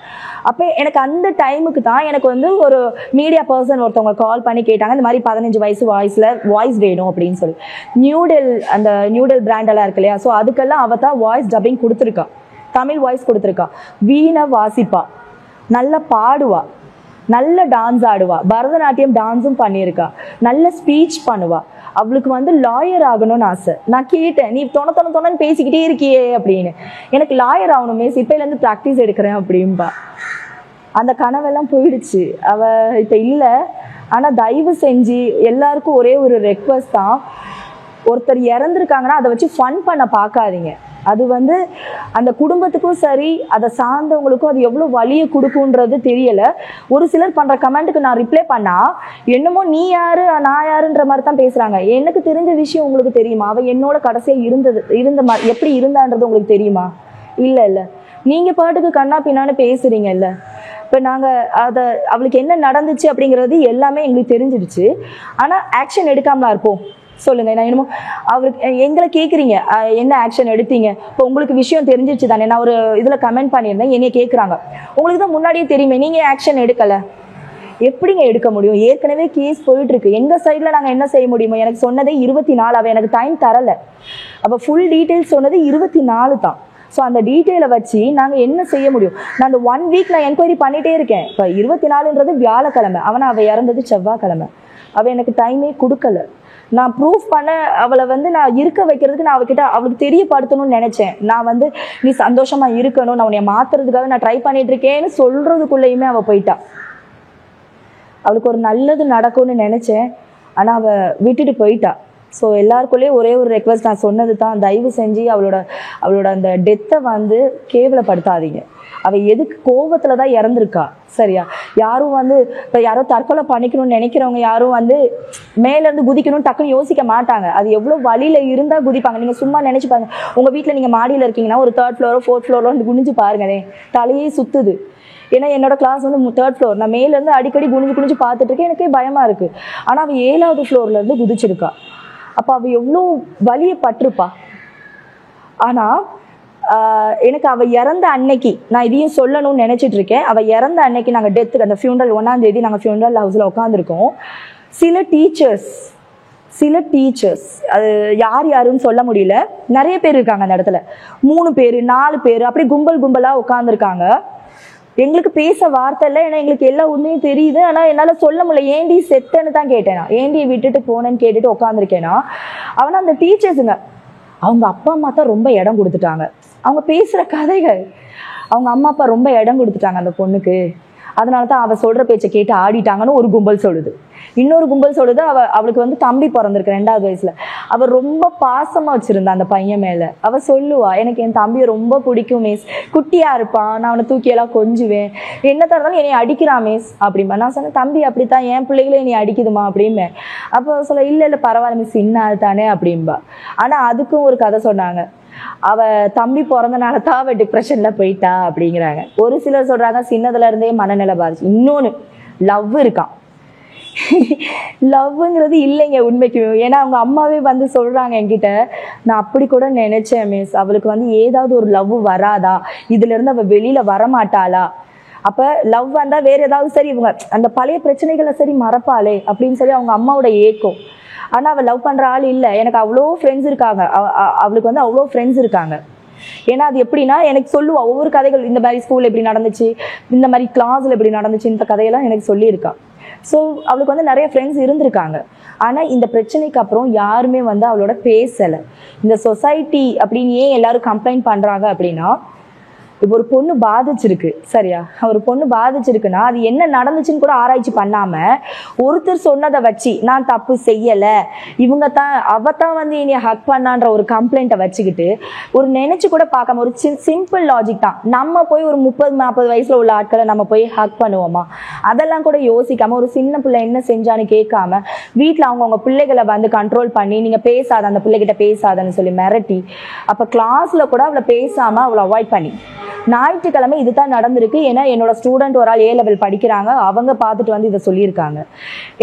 அப்போ எனக்கு அந்த டைமுக்கு தான் எனக்கு வந்து ஒரு மீடியா பர்சன் ஒருத்தவங்க கால் பண்ணி கேட்டாங்க, இந்த மாதிரி 15 வயசு வாய்ஸ் வேணும் அப்படின்னு சொல்லி. நியூடெல் பிராண்டெல்லாம் இருக்கு இல்லையா, ஸோ அதுக்கெல்லாம் அவ தான் வாய்ஸ் டப்பிங் கொடுத்துருக்கா, தமிழ் வாய்ஸ் கொடுத்துருக்கா. வீணை வாசிப்பா, நல்லா பாடுவா, நல்ல டான்ஸ் ஆடுவா, பரதநாட்டியம் டான்ஸும் பண்ணியிருக்கா, நல்ல ஸ்பீச் பண்ணுவா. அவளுக்கு வந்து லாயர் ஆகணும்னு ஆசை. நான் கேட்டேன், நீ தொணன்னு பேசிக்கிட்டே இருக்கியே அப்படின்னு. எனக்கு லாயர் ஆகணுமே, இப்பையிலேருந்து ப்ராக்டிஸ் எடுக்கிறேன் அப்படின்பா. அந்த கனவெல்லாம் போயிடுச்சு. அவ இப்போ இல்லை. ஆனால் தயவு செஞ்சு எல்லாருக்கும் ஒரே ஒரு ரெக்வஸ்ட் தான், ஒருத்தர் இறந்துருக்காங்கன்னா அதை வச்சு ஃபன் பண்ண பார்க்காதீங்க. அது வந்து அந்த குடும்பத்துக்கும் சரி அதை சார்ந்தவங்களுக்கும் அது எவ்வளோ வலியை கொடுக்குன்றது தெரியலை. ஒரு சிலர் பண்ணுற கமெண்ட்டுக்கு நான் ரிப்ளை பண்ணால் என்னமோ நீ யாரு நான் யாருன்ற மாதிரி தான் பேசுகிறாங்க. எனக்கு தெரிஞ்ச விஷயம் உங்களுக்கு தெரியுமா? அவள் என்னோட கடைசியாக இருந்த மாதிரி எப்படி இருந்தான்றது உங்களுக்கு தெரியுமா? இல்லை. நீங்கள் பாட்டுக்கு கண்ணா பின்னான்னு பேசுகிறீங்கல்ல. இப்போ நாங்கள் அதை அவளுக்கு என்ன நடந்துச்சு அப்படிங்கிறது எல்லாமே எங்களுக்கு தெரிஞ்சிடுச்சு. ஆனால் ஆக்ஷன் எடுக்காமலாம் இருப்போம். சொல்லுங்க. நான் என்னமோ அவருக்கு எங்களை கேட்குறீங்க என்ன ஆக்ஷன் எடுத்தீங்க? இப்போ உங்களுக்கு விஷயம் தெரிஞ்சிச்சு தானே. நான் ஒரு இதில் கமெண்ட் பண்ணியிருந்தேன், என்னைய கேட்குறாங்க உங்களுக்கு தான் முன்னாடியே தெரியுமே நீங்கள் ஆக்ஷன் எடுக்கலை. எப்படிங்க எடுக்க முடியும்? ஏற்கனவே கேஸ் போயிட்டு இருக்கு. எங்கள் சைடில் நாங்கள் என்ன செய்ய முடியுமோ? எனக்கு சொன்னதே 24. அவள் எனக்கு டைம் தரலை. அப்போ ஃபுல் டீட்டெயில்ஸ் சொன்னது 24 தான். ஸோ அந்த டீட்டெயிலை வச்சு நாங்கள் என்ன செய்ய முடியும்? நான் அந்த 1 வீக் நான் என்கொயரி பண்ணிகிட்டே இருக்கேன். இப்போ 24ன்றது வியாழக்கிழமை, அவள் இறந்தது செவ்வாய்க்கிழமை. அவள் எனக்கு டைமே கொடுக்கல. நான் ப்ரூஃப் பண்ண அவளை வந்து நான் இருக்க வைக்கிறதுக்கு நான் அவகிட்ட அவளுக்கு தெரியப்படுத்தணும்னு நினச்சேன். நான் வந்து நீ சந்தோஷமாக இருக்கணும், நான் உன்னை மாற்றுறதுக்காக நான் ட்ரை பண்ணிட்டு இருக்கேன்னு சொல்கிறதுக்குள்ளேயுமே அவள் போயிட்டா. அவளுக்கு ஒரு நல்லது நடக்கும்னு நினச்சேன், ஆனால் அவள் விட்டுட்டு போயிட்டா. ஸோ எல்லாருக்குள்ளேயும் ஒரே ஒரு ரெக்வஸ்ட் நான் சொன்னது தான், தயவு செஞ்சு அவளோட அந்த டெத்தை வந்து கேவலப்படுத்தாதீங்க. அவள் எதுக்கு கோவத்தில் தான் இறந்துருக்கா, சரியா? யாரும் வந்து இப்போ யாரோ தற்கொலை பண்ணிக்கணும்னு நினைக்கிறவங்க யாரும் வந்து மேலேருந்து குதிக்கணும்னு டக்குன்னு யோசிக்க மாட்டாங்க. அது எவ்வளோ வழியில் இருந்தால் குதிப்பாங்க. நீங்கள் சும்மா நினச்சி பாருங்க, உங்கள் வீட்டில் நீங்கள் மாடியில் இருக்கீங்கன்னா ஒரு 3rd ஃப்ளோரோ 4th ஃப்ளோரோ வந்து குனிஞ்சு பாருங்களே, தலையே சுற்றுது. ஏன்னா என்னோட கிளாஸ் வந்து 3rd ஃப்ளோர். நான் மேலேருந்து அடிக்கடி குனிஞ்சு பார்த்துட்டு இருக்கேன், எனக்கே பயமாக இருக்குது. ஆனால் அவள் 7வது ஃப்ளோர்லேருந்து குதிச்சிருக்கா. அப்போ அவள் எவ்வளோ வலியை பட்டிருப்பா. ஆனால் எனக்கு அவள் இறந்த அன்னைக்கு நான் இதையும் சொல்லணும்னு நினச்சிட்டு இருக்கேன். அவள் இறந்த அன்னைக்கு நாங்கள் டெத்துக்கு அந்த ஃபியூனரல் 1ஆம் தேதி நாங்கள் ஃபியூனரல் ஹவுஸில் உட்காந்துருக்கோம். சில டீச்சர்ஸ் அது யாருன்னு சொல்ல முடியல, நிறைய பேர் இருக்காங்க அந்த இடத்துல. 3 பேர் 4 பேர் அப்படி கும்பலாக உட்காந்துருக்காங்க. எங்களுக்கு பேச வார்த்தை இல்லை, ஏன்னா எங்களுக்கு எல்லா உண்மையும் தெரியுது. ஆனால் என்னால் சொல்ல முடியல. ஏண்டி செத்தேன்னு தான் கேட்டேனா, ஏண்டியை விட்டுட்டு போனேன்னு கேட்டுட்டு உட்காந்துருக்கேனா. அவனா அந்த டீச்சர்ஸுங்க அவங்க அப்பா அம்மா தான் ரொம்ப இடம் கொடுத்துட்டாங்க. அவங்க பேசுகிற கதைகள், அவங்க அம்மா அப்பா ரொம்ப இடம் கொடுத்துட்டாங்க அந்த பொண்ணுக்கு. அதனால தான் அவள் சொல்கிற பேச்சை கேட்டு ஆடிட்டாங்கன்னு ஒரு கும்பல் சொல்லுது. இன்னொரு கும்பல் சொல்லுது அவளுக்கு வந்து தம்பி பிறந்திருக்கு 2வது வயசுல. அவள் ரொம்ப பாசமாக வச்சுருந்தா அந்த பையன் மேலே. அவள் சொல்லுவா, எனக்கு என் தம்பியை ரொம்ப பிடிக்கும் மிஸ், குட்டியாக இருப்பான், நான் அவனை தூக்கியெல்லாம் கொஞ்சுவேன், என்ன தரதாலும் என்னை அடிக்கிறான் மிஸ் அப்படிம்பா. நான் சொன்னேன், தம்பி அப்படித்தான், என் பிள்ளைகளே என்னை அடிக்குதுமா அப்படிம்பேன். அப்போ சொல்ல, இல்லை பரவாயில்ல மிஸ், இன்னாள் தானே அப்படிம்பா. ஆனால் அதுக்கும் ஒரு கதை சொன்னாங்க. அவள் தம்பி பிறந்தனால தான் அவள் டிப்ரெஷனில் போயிட்டா அப்படிங்கிறாங்க. ஒரு சிலர் சொல்கிறாங்க சின்னதுல இருந்தே மனநிலை பாதிச்சு. இன்னொன்று, லவ் இருக்கான். லவ்ங்கிறது இல்லைங்க உண்மைக்கு. ஏன்னா அவங்க அம்மாவே வந்து சொல்கிறாங்க என்கிட்ட, நான் அப்படி கூட நினச்சேன் மிஸ், அவளுக்கு வந்து ஏதாவது ஒரு லவ் வராதா, இதுலேருந்து அவள் வெளியில் வரமாட்டாளா, அப்போ லவ் வந்தால் வேறு ஏதாவது சரி இவங்க அந்த பழைய பிரச்சனைகளை சரி மறப்பாளே அப்படின்னு சொல்லி அவங்க அம்மாவோட ஏக்கம். ஆனால் அவள் லவ் பண்ணுற ஆள் இல்லை. எனக்கு அவ்வளோ ஃப்ரெண்ட்ஸ் இருக்காங்க, அவளுக்கு வந்து அவ்வளோ ஃப்ரெண்ட்ஸ் இருக்காங்க. ஏன்னா அது எப்படின்னா எனக்கு சொல்லுவா ஒவ்வொரு கதைகள், இந்த மாதிரி ஸ்கூலில் எப்படி நடந்துச்சு, இந்த மாதிரி கிளாஸில் எப்படி நடந்துச்சு, இந்த கதையெல்லாம் எனக்கு சொல்லியிருக்கா. ஸோ அவளுக்கு வந்து நிறைய ஃப்ரெண்ட்ஸ் இருந்திருக்காங்க. ஆனால் இந்த பிரச்சனைக்கு அப்புறம் யாருமே வந்து அவளோட பேசலை. இந்த சொசைட்டி அப்படின்னு ஏன் எல்லாரும் கம்ப்ளைண்ட் பண்ணுறாங்க அப்படின்னா, இப்போ ஒரு பொண்ணு பாதிச்சிருக்கு, சரியா? ஒரு பொண்ணு பாதிச்சிருக்குன்னா அது என்ன நடந்துச்சுன்னு கூட ஆராய்ச்சி பண்ணாமல் ஒருத்தர் சொன்னதை வச்சு நான் தப்பு செய்யலை, இவங்க தான் அவத்தான் வந்து இனி ஹக் பண்ணான்ற ஒரு கம்ப்ளைண்ட்டை வச்சுக்கிட்டு ஒரு நினச்சி கூட பார்க்காம, ஒரு சிம்பிள் லாஜிக் தான், நம்ம போய் ஒரு 30-40 வயசில் உள்ள ஆட்களை நம்ம போய் ஹக் பண்ணுவோமா, அதெல்லாம் கூட யோசிக்காமல் ஒரு சின்ன பிள்ளை என்ன செஞ்சான்னு கேட்காம வீட்டில் அவங்கவுங்க பிள்ளைகளை வந்து கண்ட்ரோல் பண்ணி நீங்கள் பேசாத, அந்த பிள்ளைகிட்ட பேசாதன்னு சொல்லி மிரட்டி, அப்போ கிளாஸில் கூட அவளை பேசாமல் அவளை அவாய்ட் பண்ணி. ஞாயிற்றுக்கிழமை இதுதான் நடந்திருக்கு. ஏன்னா என்னோட ஸ்டூடெண்ட் ஒரு ஆள் A level படிக்கிறாங்க, அவங்க பார்த்துட்டு வந்து இதை சொல்லியிருக்காங்க.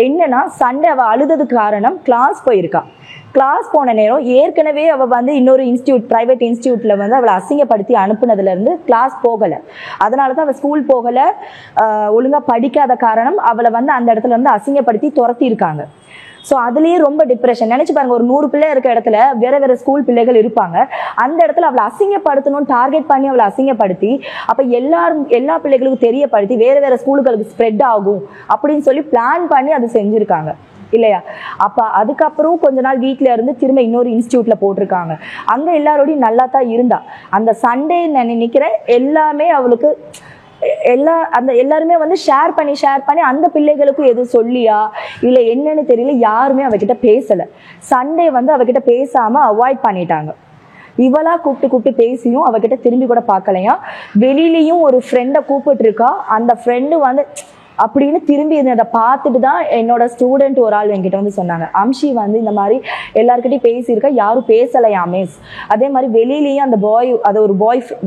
என்னன்னா சண்டே அவள் அழுததுக்கு காரணம் கிளாஸ் போயிருக்கா. கிளாஸ் போன நேரம் ஏற்கனவே அவள் வந்து இன்னொரு ப்ரைவேட் இன்ஸ்டியூட்டில் வந்து அவளை அசிங்கப்படுத்தி அனுப்புனதுலேருந்து கிளாஸ் போகலை. அதனால தான் அவள் ஸ்கூல் போகலை, ஒழுங்காக படிக்காத காரணம் அவளை வந்து அந்த இடத்துல இருந்து அசிங்கப்படுத்தி துரத்தியிருக்காங்க. ஸோ அதுலேயே ரொம்ப டிப்ரெஷன். நினச்சி பாருங்க, ஒரு 100 பிள்ளை இருக்க இடத்துல வேறு ஸ்கூல் பிள்ளைகள் இருப்பாங்க. அந்த இடத்துல அவளை அசிங்கப்படுத்தணும்னு டார்கெட் பண்ணி அவளை அசிங்கப்படுத்தி, அப்போ எல்லா பிள்ளைகளுக்கும் தெரியப்படுத்தி வேறு ஸ்கூலுகளுக்கு ஸ்ப்ரெட் ஆகும் அப்படின்னு சொல்லி பிளான் பண்ணி அது செஞ்சுருக்காங்க இல்லையா? அப்போ அதுக்கப்புறம் கொஞ்ச நாள் வீட்டில் இருந்து திரும்ப இன்னொரு இன்ஸ்டியூட்டில் போட்டிருக்காங்க. அங்கே எல்லாரோடையும் நல்லா தான் இருந்தா. அந்த சண்டே நான் நினைக்கிறேன் எல்லாமே அவளுக்கு எல்லாருமே வந்து ஷேர் பண்ணி அந்த பிள்ளைகளுக்கும் எதுவும் சொல்லியா இல்லை என்னன்னு தெரியல, யாருமே அவகிட்ட பேசலை. சண்டே வந்து அவகிட்ட பேசாமல் அவாய்ட் பண்ணிட்டாங்க. இவளா கூப்பிட்டு பேசியும் அவகிட்ட திரும்பி கூட பார்க்கலையா. வெளியிலயும் ஒரு ஃப்ரெண்டை கூப்பிட்டு இருக்கா, அந்த ஃப்ரெண்டு வந்து அப்படின்னு திரும்பி அதை பார்த்துட்டு தான் என்னோட ஸ்டூடெண்ட் ஒரு ஆள் என்கிட்ட வந்து சொன்னாங்க, அம்ஷி வந்து இந்த மாதிரி எல்லாருக்கிட்டையும் பேசியிருக்கா, யாரும் பேசலையா மிஸ். அதே மாதிரி வெளியிலேயும் அந்த அது ஒரு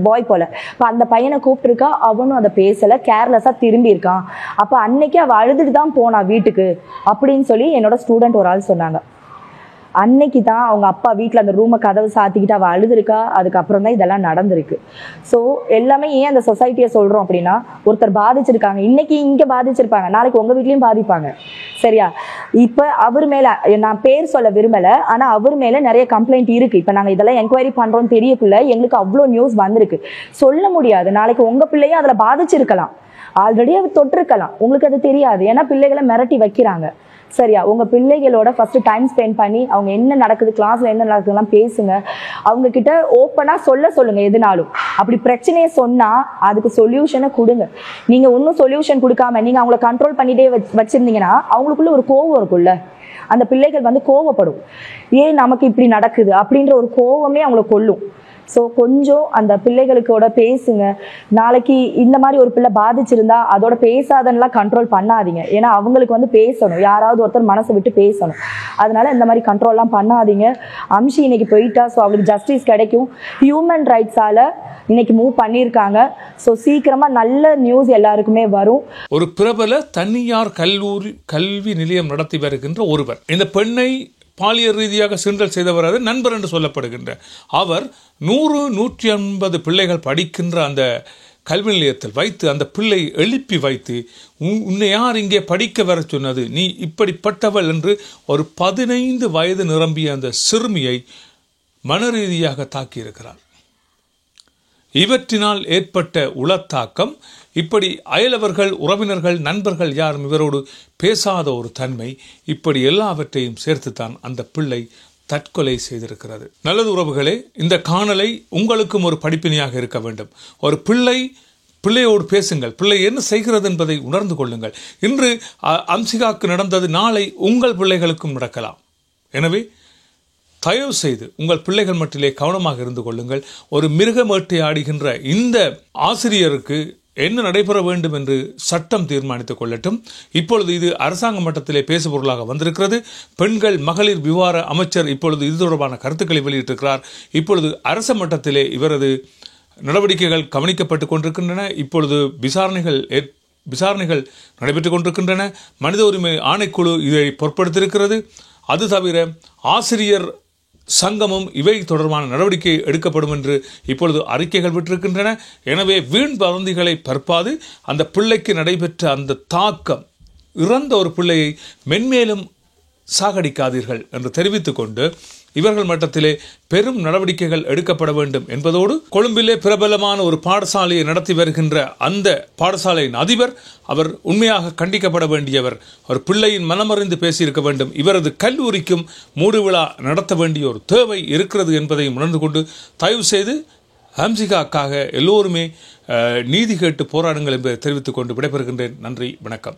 பாய் போல, இப்போ அந்த பையனை கூப்பிட்டுருக்கா, அவனும் அதை பேசலை, கேர்லெஸ்ஸாக திரும்பி இருக்கான். அப்போ அன்னைக்கு அவள் அழுதுட்டு தான் போனா வீட்டுக்கு அப்படின்னு சொல்லி என்னோட ஸ்டூடெண்ட் ஒரு ஆள் சொன்னாங்க. அன்னைக்கு தான் அவங்க அப்பா வீட்டில் அந்த ரூமை கதவு சாத்திக்கிட்டு அவள் அழுதுருக்கா. அதுக்கப்புறம் தான் இதெல்லாம் நடந்திருக்கு. ஸோ எல்லாமே ஏன் அந்த சொசைட்டியை சொல்கிறோம் அப்படின்னா, ஒருத்தர் பாதிச்சிருக்காங்க, இன்னைக்கு இங்கே பாதிச்சிருப்பாங்க, நாளைக்கு உங்கள் வீட்லேயும் பாதிப்பாங்க. சரியா? இப்போ அவர் மேலே நான் பேர் சொல்ல விரும்பலை, ஆனால் அவர் மேலே நிறைய கம்ப்ளைண்ட் இருக்குது. இப்போ நாங்கள் இதெல்லாம் என்கொயரி பண்ணுறோன்னு தெரியக்குள்ள எங்களுக்கு அவ்வளோ நியூஸ் வந்திருக்கு. சொல்ல முடியாது, நாளைக்கு உங்கள் பிள்ளையும் அதில் பாதிச்சிருக்கலாம், ஆல்ரெடி அது தொட்டிருக்கலாம், உங்களுக்கு அது தெரியாது. ஏன்னா பிள்ளைகளை மிரட்டி வைக்கிறாங்க. சரியா? உங்கள் பிள்ளைகளோட ஃபஸ்ட்டு டைம் ஸ்பெண்ட் பண்ணி அவங்க என்ன நடக்குது, கிளாஸில் என்ன நடக்குதுலாம் பேசுங்க. அவங்க கிட்ட ஓப்பனாக சொல்லுங்கள் எதுனாலும். அப்படி பிரச்சனையை சொன்னால் அதுக்கு சொல்யூஷனை கொடுங்க. நீங்கள் ஒன்றும் சொல்யூஷன் கொடுக்காம நீங்கள் அவங்கள கண்ட்ரோல் பண்ணிகிட்டே வச்சுருந்தீங்கன்னா அவங்களுக்குள்ள ஒரு கோவம் இருக்குல்ல, அந்த பிள்ளைகள் வந்து கோவப்படும், ஏன் நமக்கு இப்படி நடக்குது அப்படின்ற ஒரு கோவமே அவங்கள கொல்லும். ஸோ கொஞ்சம் அந்த பிள்ளைகளுக்கோட பேசுங்க. நாளைக்கு இந்த மாதிரி ஒரு பிள்ளை பாதிச்சிருந்தா அதோட பேசாதன்னெலாம் கண்ட்ரோல் பண்ணாதீங்க. ஏன்னா அவங்களுக்கு வந்து பேசணும், யாராவது ஒருத்தர் மனசை விட்டு பேசணும். அதனால இந்த மாதிரி கண்ட்ரோல்லாம் பண்ணாதீங்க. அம்ஷி இன்னைக்கு போயிட்டா, ஸோ அவளுக்கு ஜஸ்டிஸ் கிடைக்கும். ஹியூமன் ரைட்ஸால் இன்னைக்கு மூவ் பண்ணியிருக்காங்க. ஸோ சீக்கிரமாக நல்ல நியூஸ் எல்லாருக்குமே வரும்.
ஒரு பிரபல தனியார் கல்வி நிலையம் நடத்தி வருகின்ற ஒருவர் இந்த பெண்ணை பாலியல் ரீதியாக சீண்டல் செய்தவர், அது நண்பர் என்று சொல்லப்படுகின்ற அவர் 100-150 பிள்ளைகள் படிக்கின்ற அந்த கல்வி நிலையத்தில் வைத்து அந்த பிள்ளை எழுப்பி வைத்து, உன்னை யார் இங்கே படிக்க வர சொன்னது, நீ இப்படிப்பட்டவள் என்று ஒரு 15 வயது நிரம்பிய அந்த சிறுமியை மனரீதியாக தாக்கியிருக்கிறார். இவற்றினால் ஏற்பட்ட உளத்தாக்கம், இப்படி அயலவர்கள், உறவினர்கள், நண்பர்கள் யாரும் இவரோடு பேசாத ஒரு தன்மை, இப்படி எல்லாவற்றையும் சேர்த்துத்தான் அந்த பிள்ளை தற்கொலை செய்திருக்கிறது. நல்லது உறவுகளே, இந்த காணலை உங்களுக்கும் ஒரு படிப்பினையாக இருக்க வேண்டும். ஒரு பிள்ளையோடு பேசுங்கள், பிள்ளை என்ன செய்கிறது என்பதை உணர்ந்து கொள்ளுங்கள். இன்று அம்சிகாவுக்கு நடந்தது நாளை உங்கள் பிள்ளைகளுக்கும் நடக்கலாம். எனவே தயவு செய்து உங்கள் பிள்ளைகள் மட்டிலே கவனமாக இருந்து கொள்ளுங்கள். ஒரு மிருகமேட்டை ஆடுகின்ற இந்த ஆசிரியருக்கு என்ன நடைபெற வேண்டும் என்று சட்டம் தீர்மானித்துக் கொள்ளட்டும். இப்பொழுது இது அரசாங்க மட்டத்திலே பேசுபொருளாக வந்திருக்கிறது. பெண்கள் மகளிர் விவகார அமைச்சர் இப்பொழுது இது தொடர்பான கருத்துக்களை வெளியிட்டிருக்கிறார். இப்பொழுது அரச மட்டத்திலே இவரது நடவடிக்கைகள் கவனிக்கப்பட்டு கொண்டிருக்கின்றன. இப்பொழுது விசாரணைகள் நடைபெற்றுக் கொண்டிருக்கின்றன. மனித உரிமை ஆணைக்குழு இதை பொருட்படுத்தியிருக்கிறது. அது தவிர ஆசிரியர் சங்கமும் இவை தொடர்பான நடவடிக்கை எடுக்கப்படும் என்று இப்பொழுது அறிக்கைகள் விட்டிருக்கின்றன. எனவே வீண் வதந்திகளை பரப்பாது அந்த பிள்ளைக்கு நடைபெற்ற அந்த தாக்கம், இறந்த ஒரு பிள்ளையை மென்மேலும் சாகடிக்காதீர்கள் என்று தெரிவித்துக் கொண்டு இவர்கள் மட்டத்திலே பெரும் நடவடிக்கைகள் எடுக்கப்பட வேண்டும் என்பதோடு, கொழும்பிலே பிரபலமான ஒரு பாடசாலையை நடத்தி வருகின்ற அந்த பாடசாலையின் அதிபர், அவர் உண்மையாக கண்டிக்கப்பட வேண்டியவர். ஒரு பிள்ளையின் மனமறிந்து பேசியிருக்க வேண்டும். இவரது கல்லூரிக்கும் மூடு விழா நடத்த வேண்டிய ஒரு தேவை இருக்கிறது என்பதையும் உணர்ந்து கொண்டு, தயவு செய்து ஹம்சிகாக்காக எல்லோருமே நீதி கேட்டு போராடுங்கள் என்பதை தெரிவித்துக் கொண்டு விடைபெறுகின்றேன். நன்றி, வணக்கம்.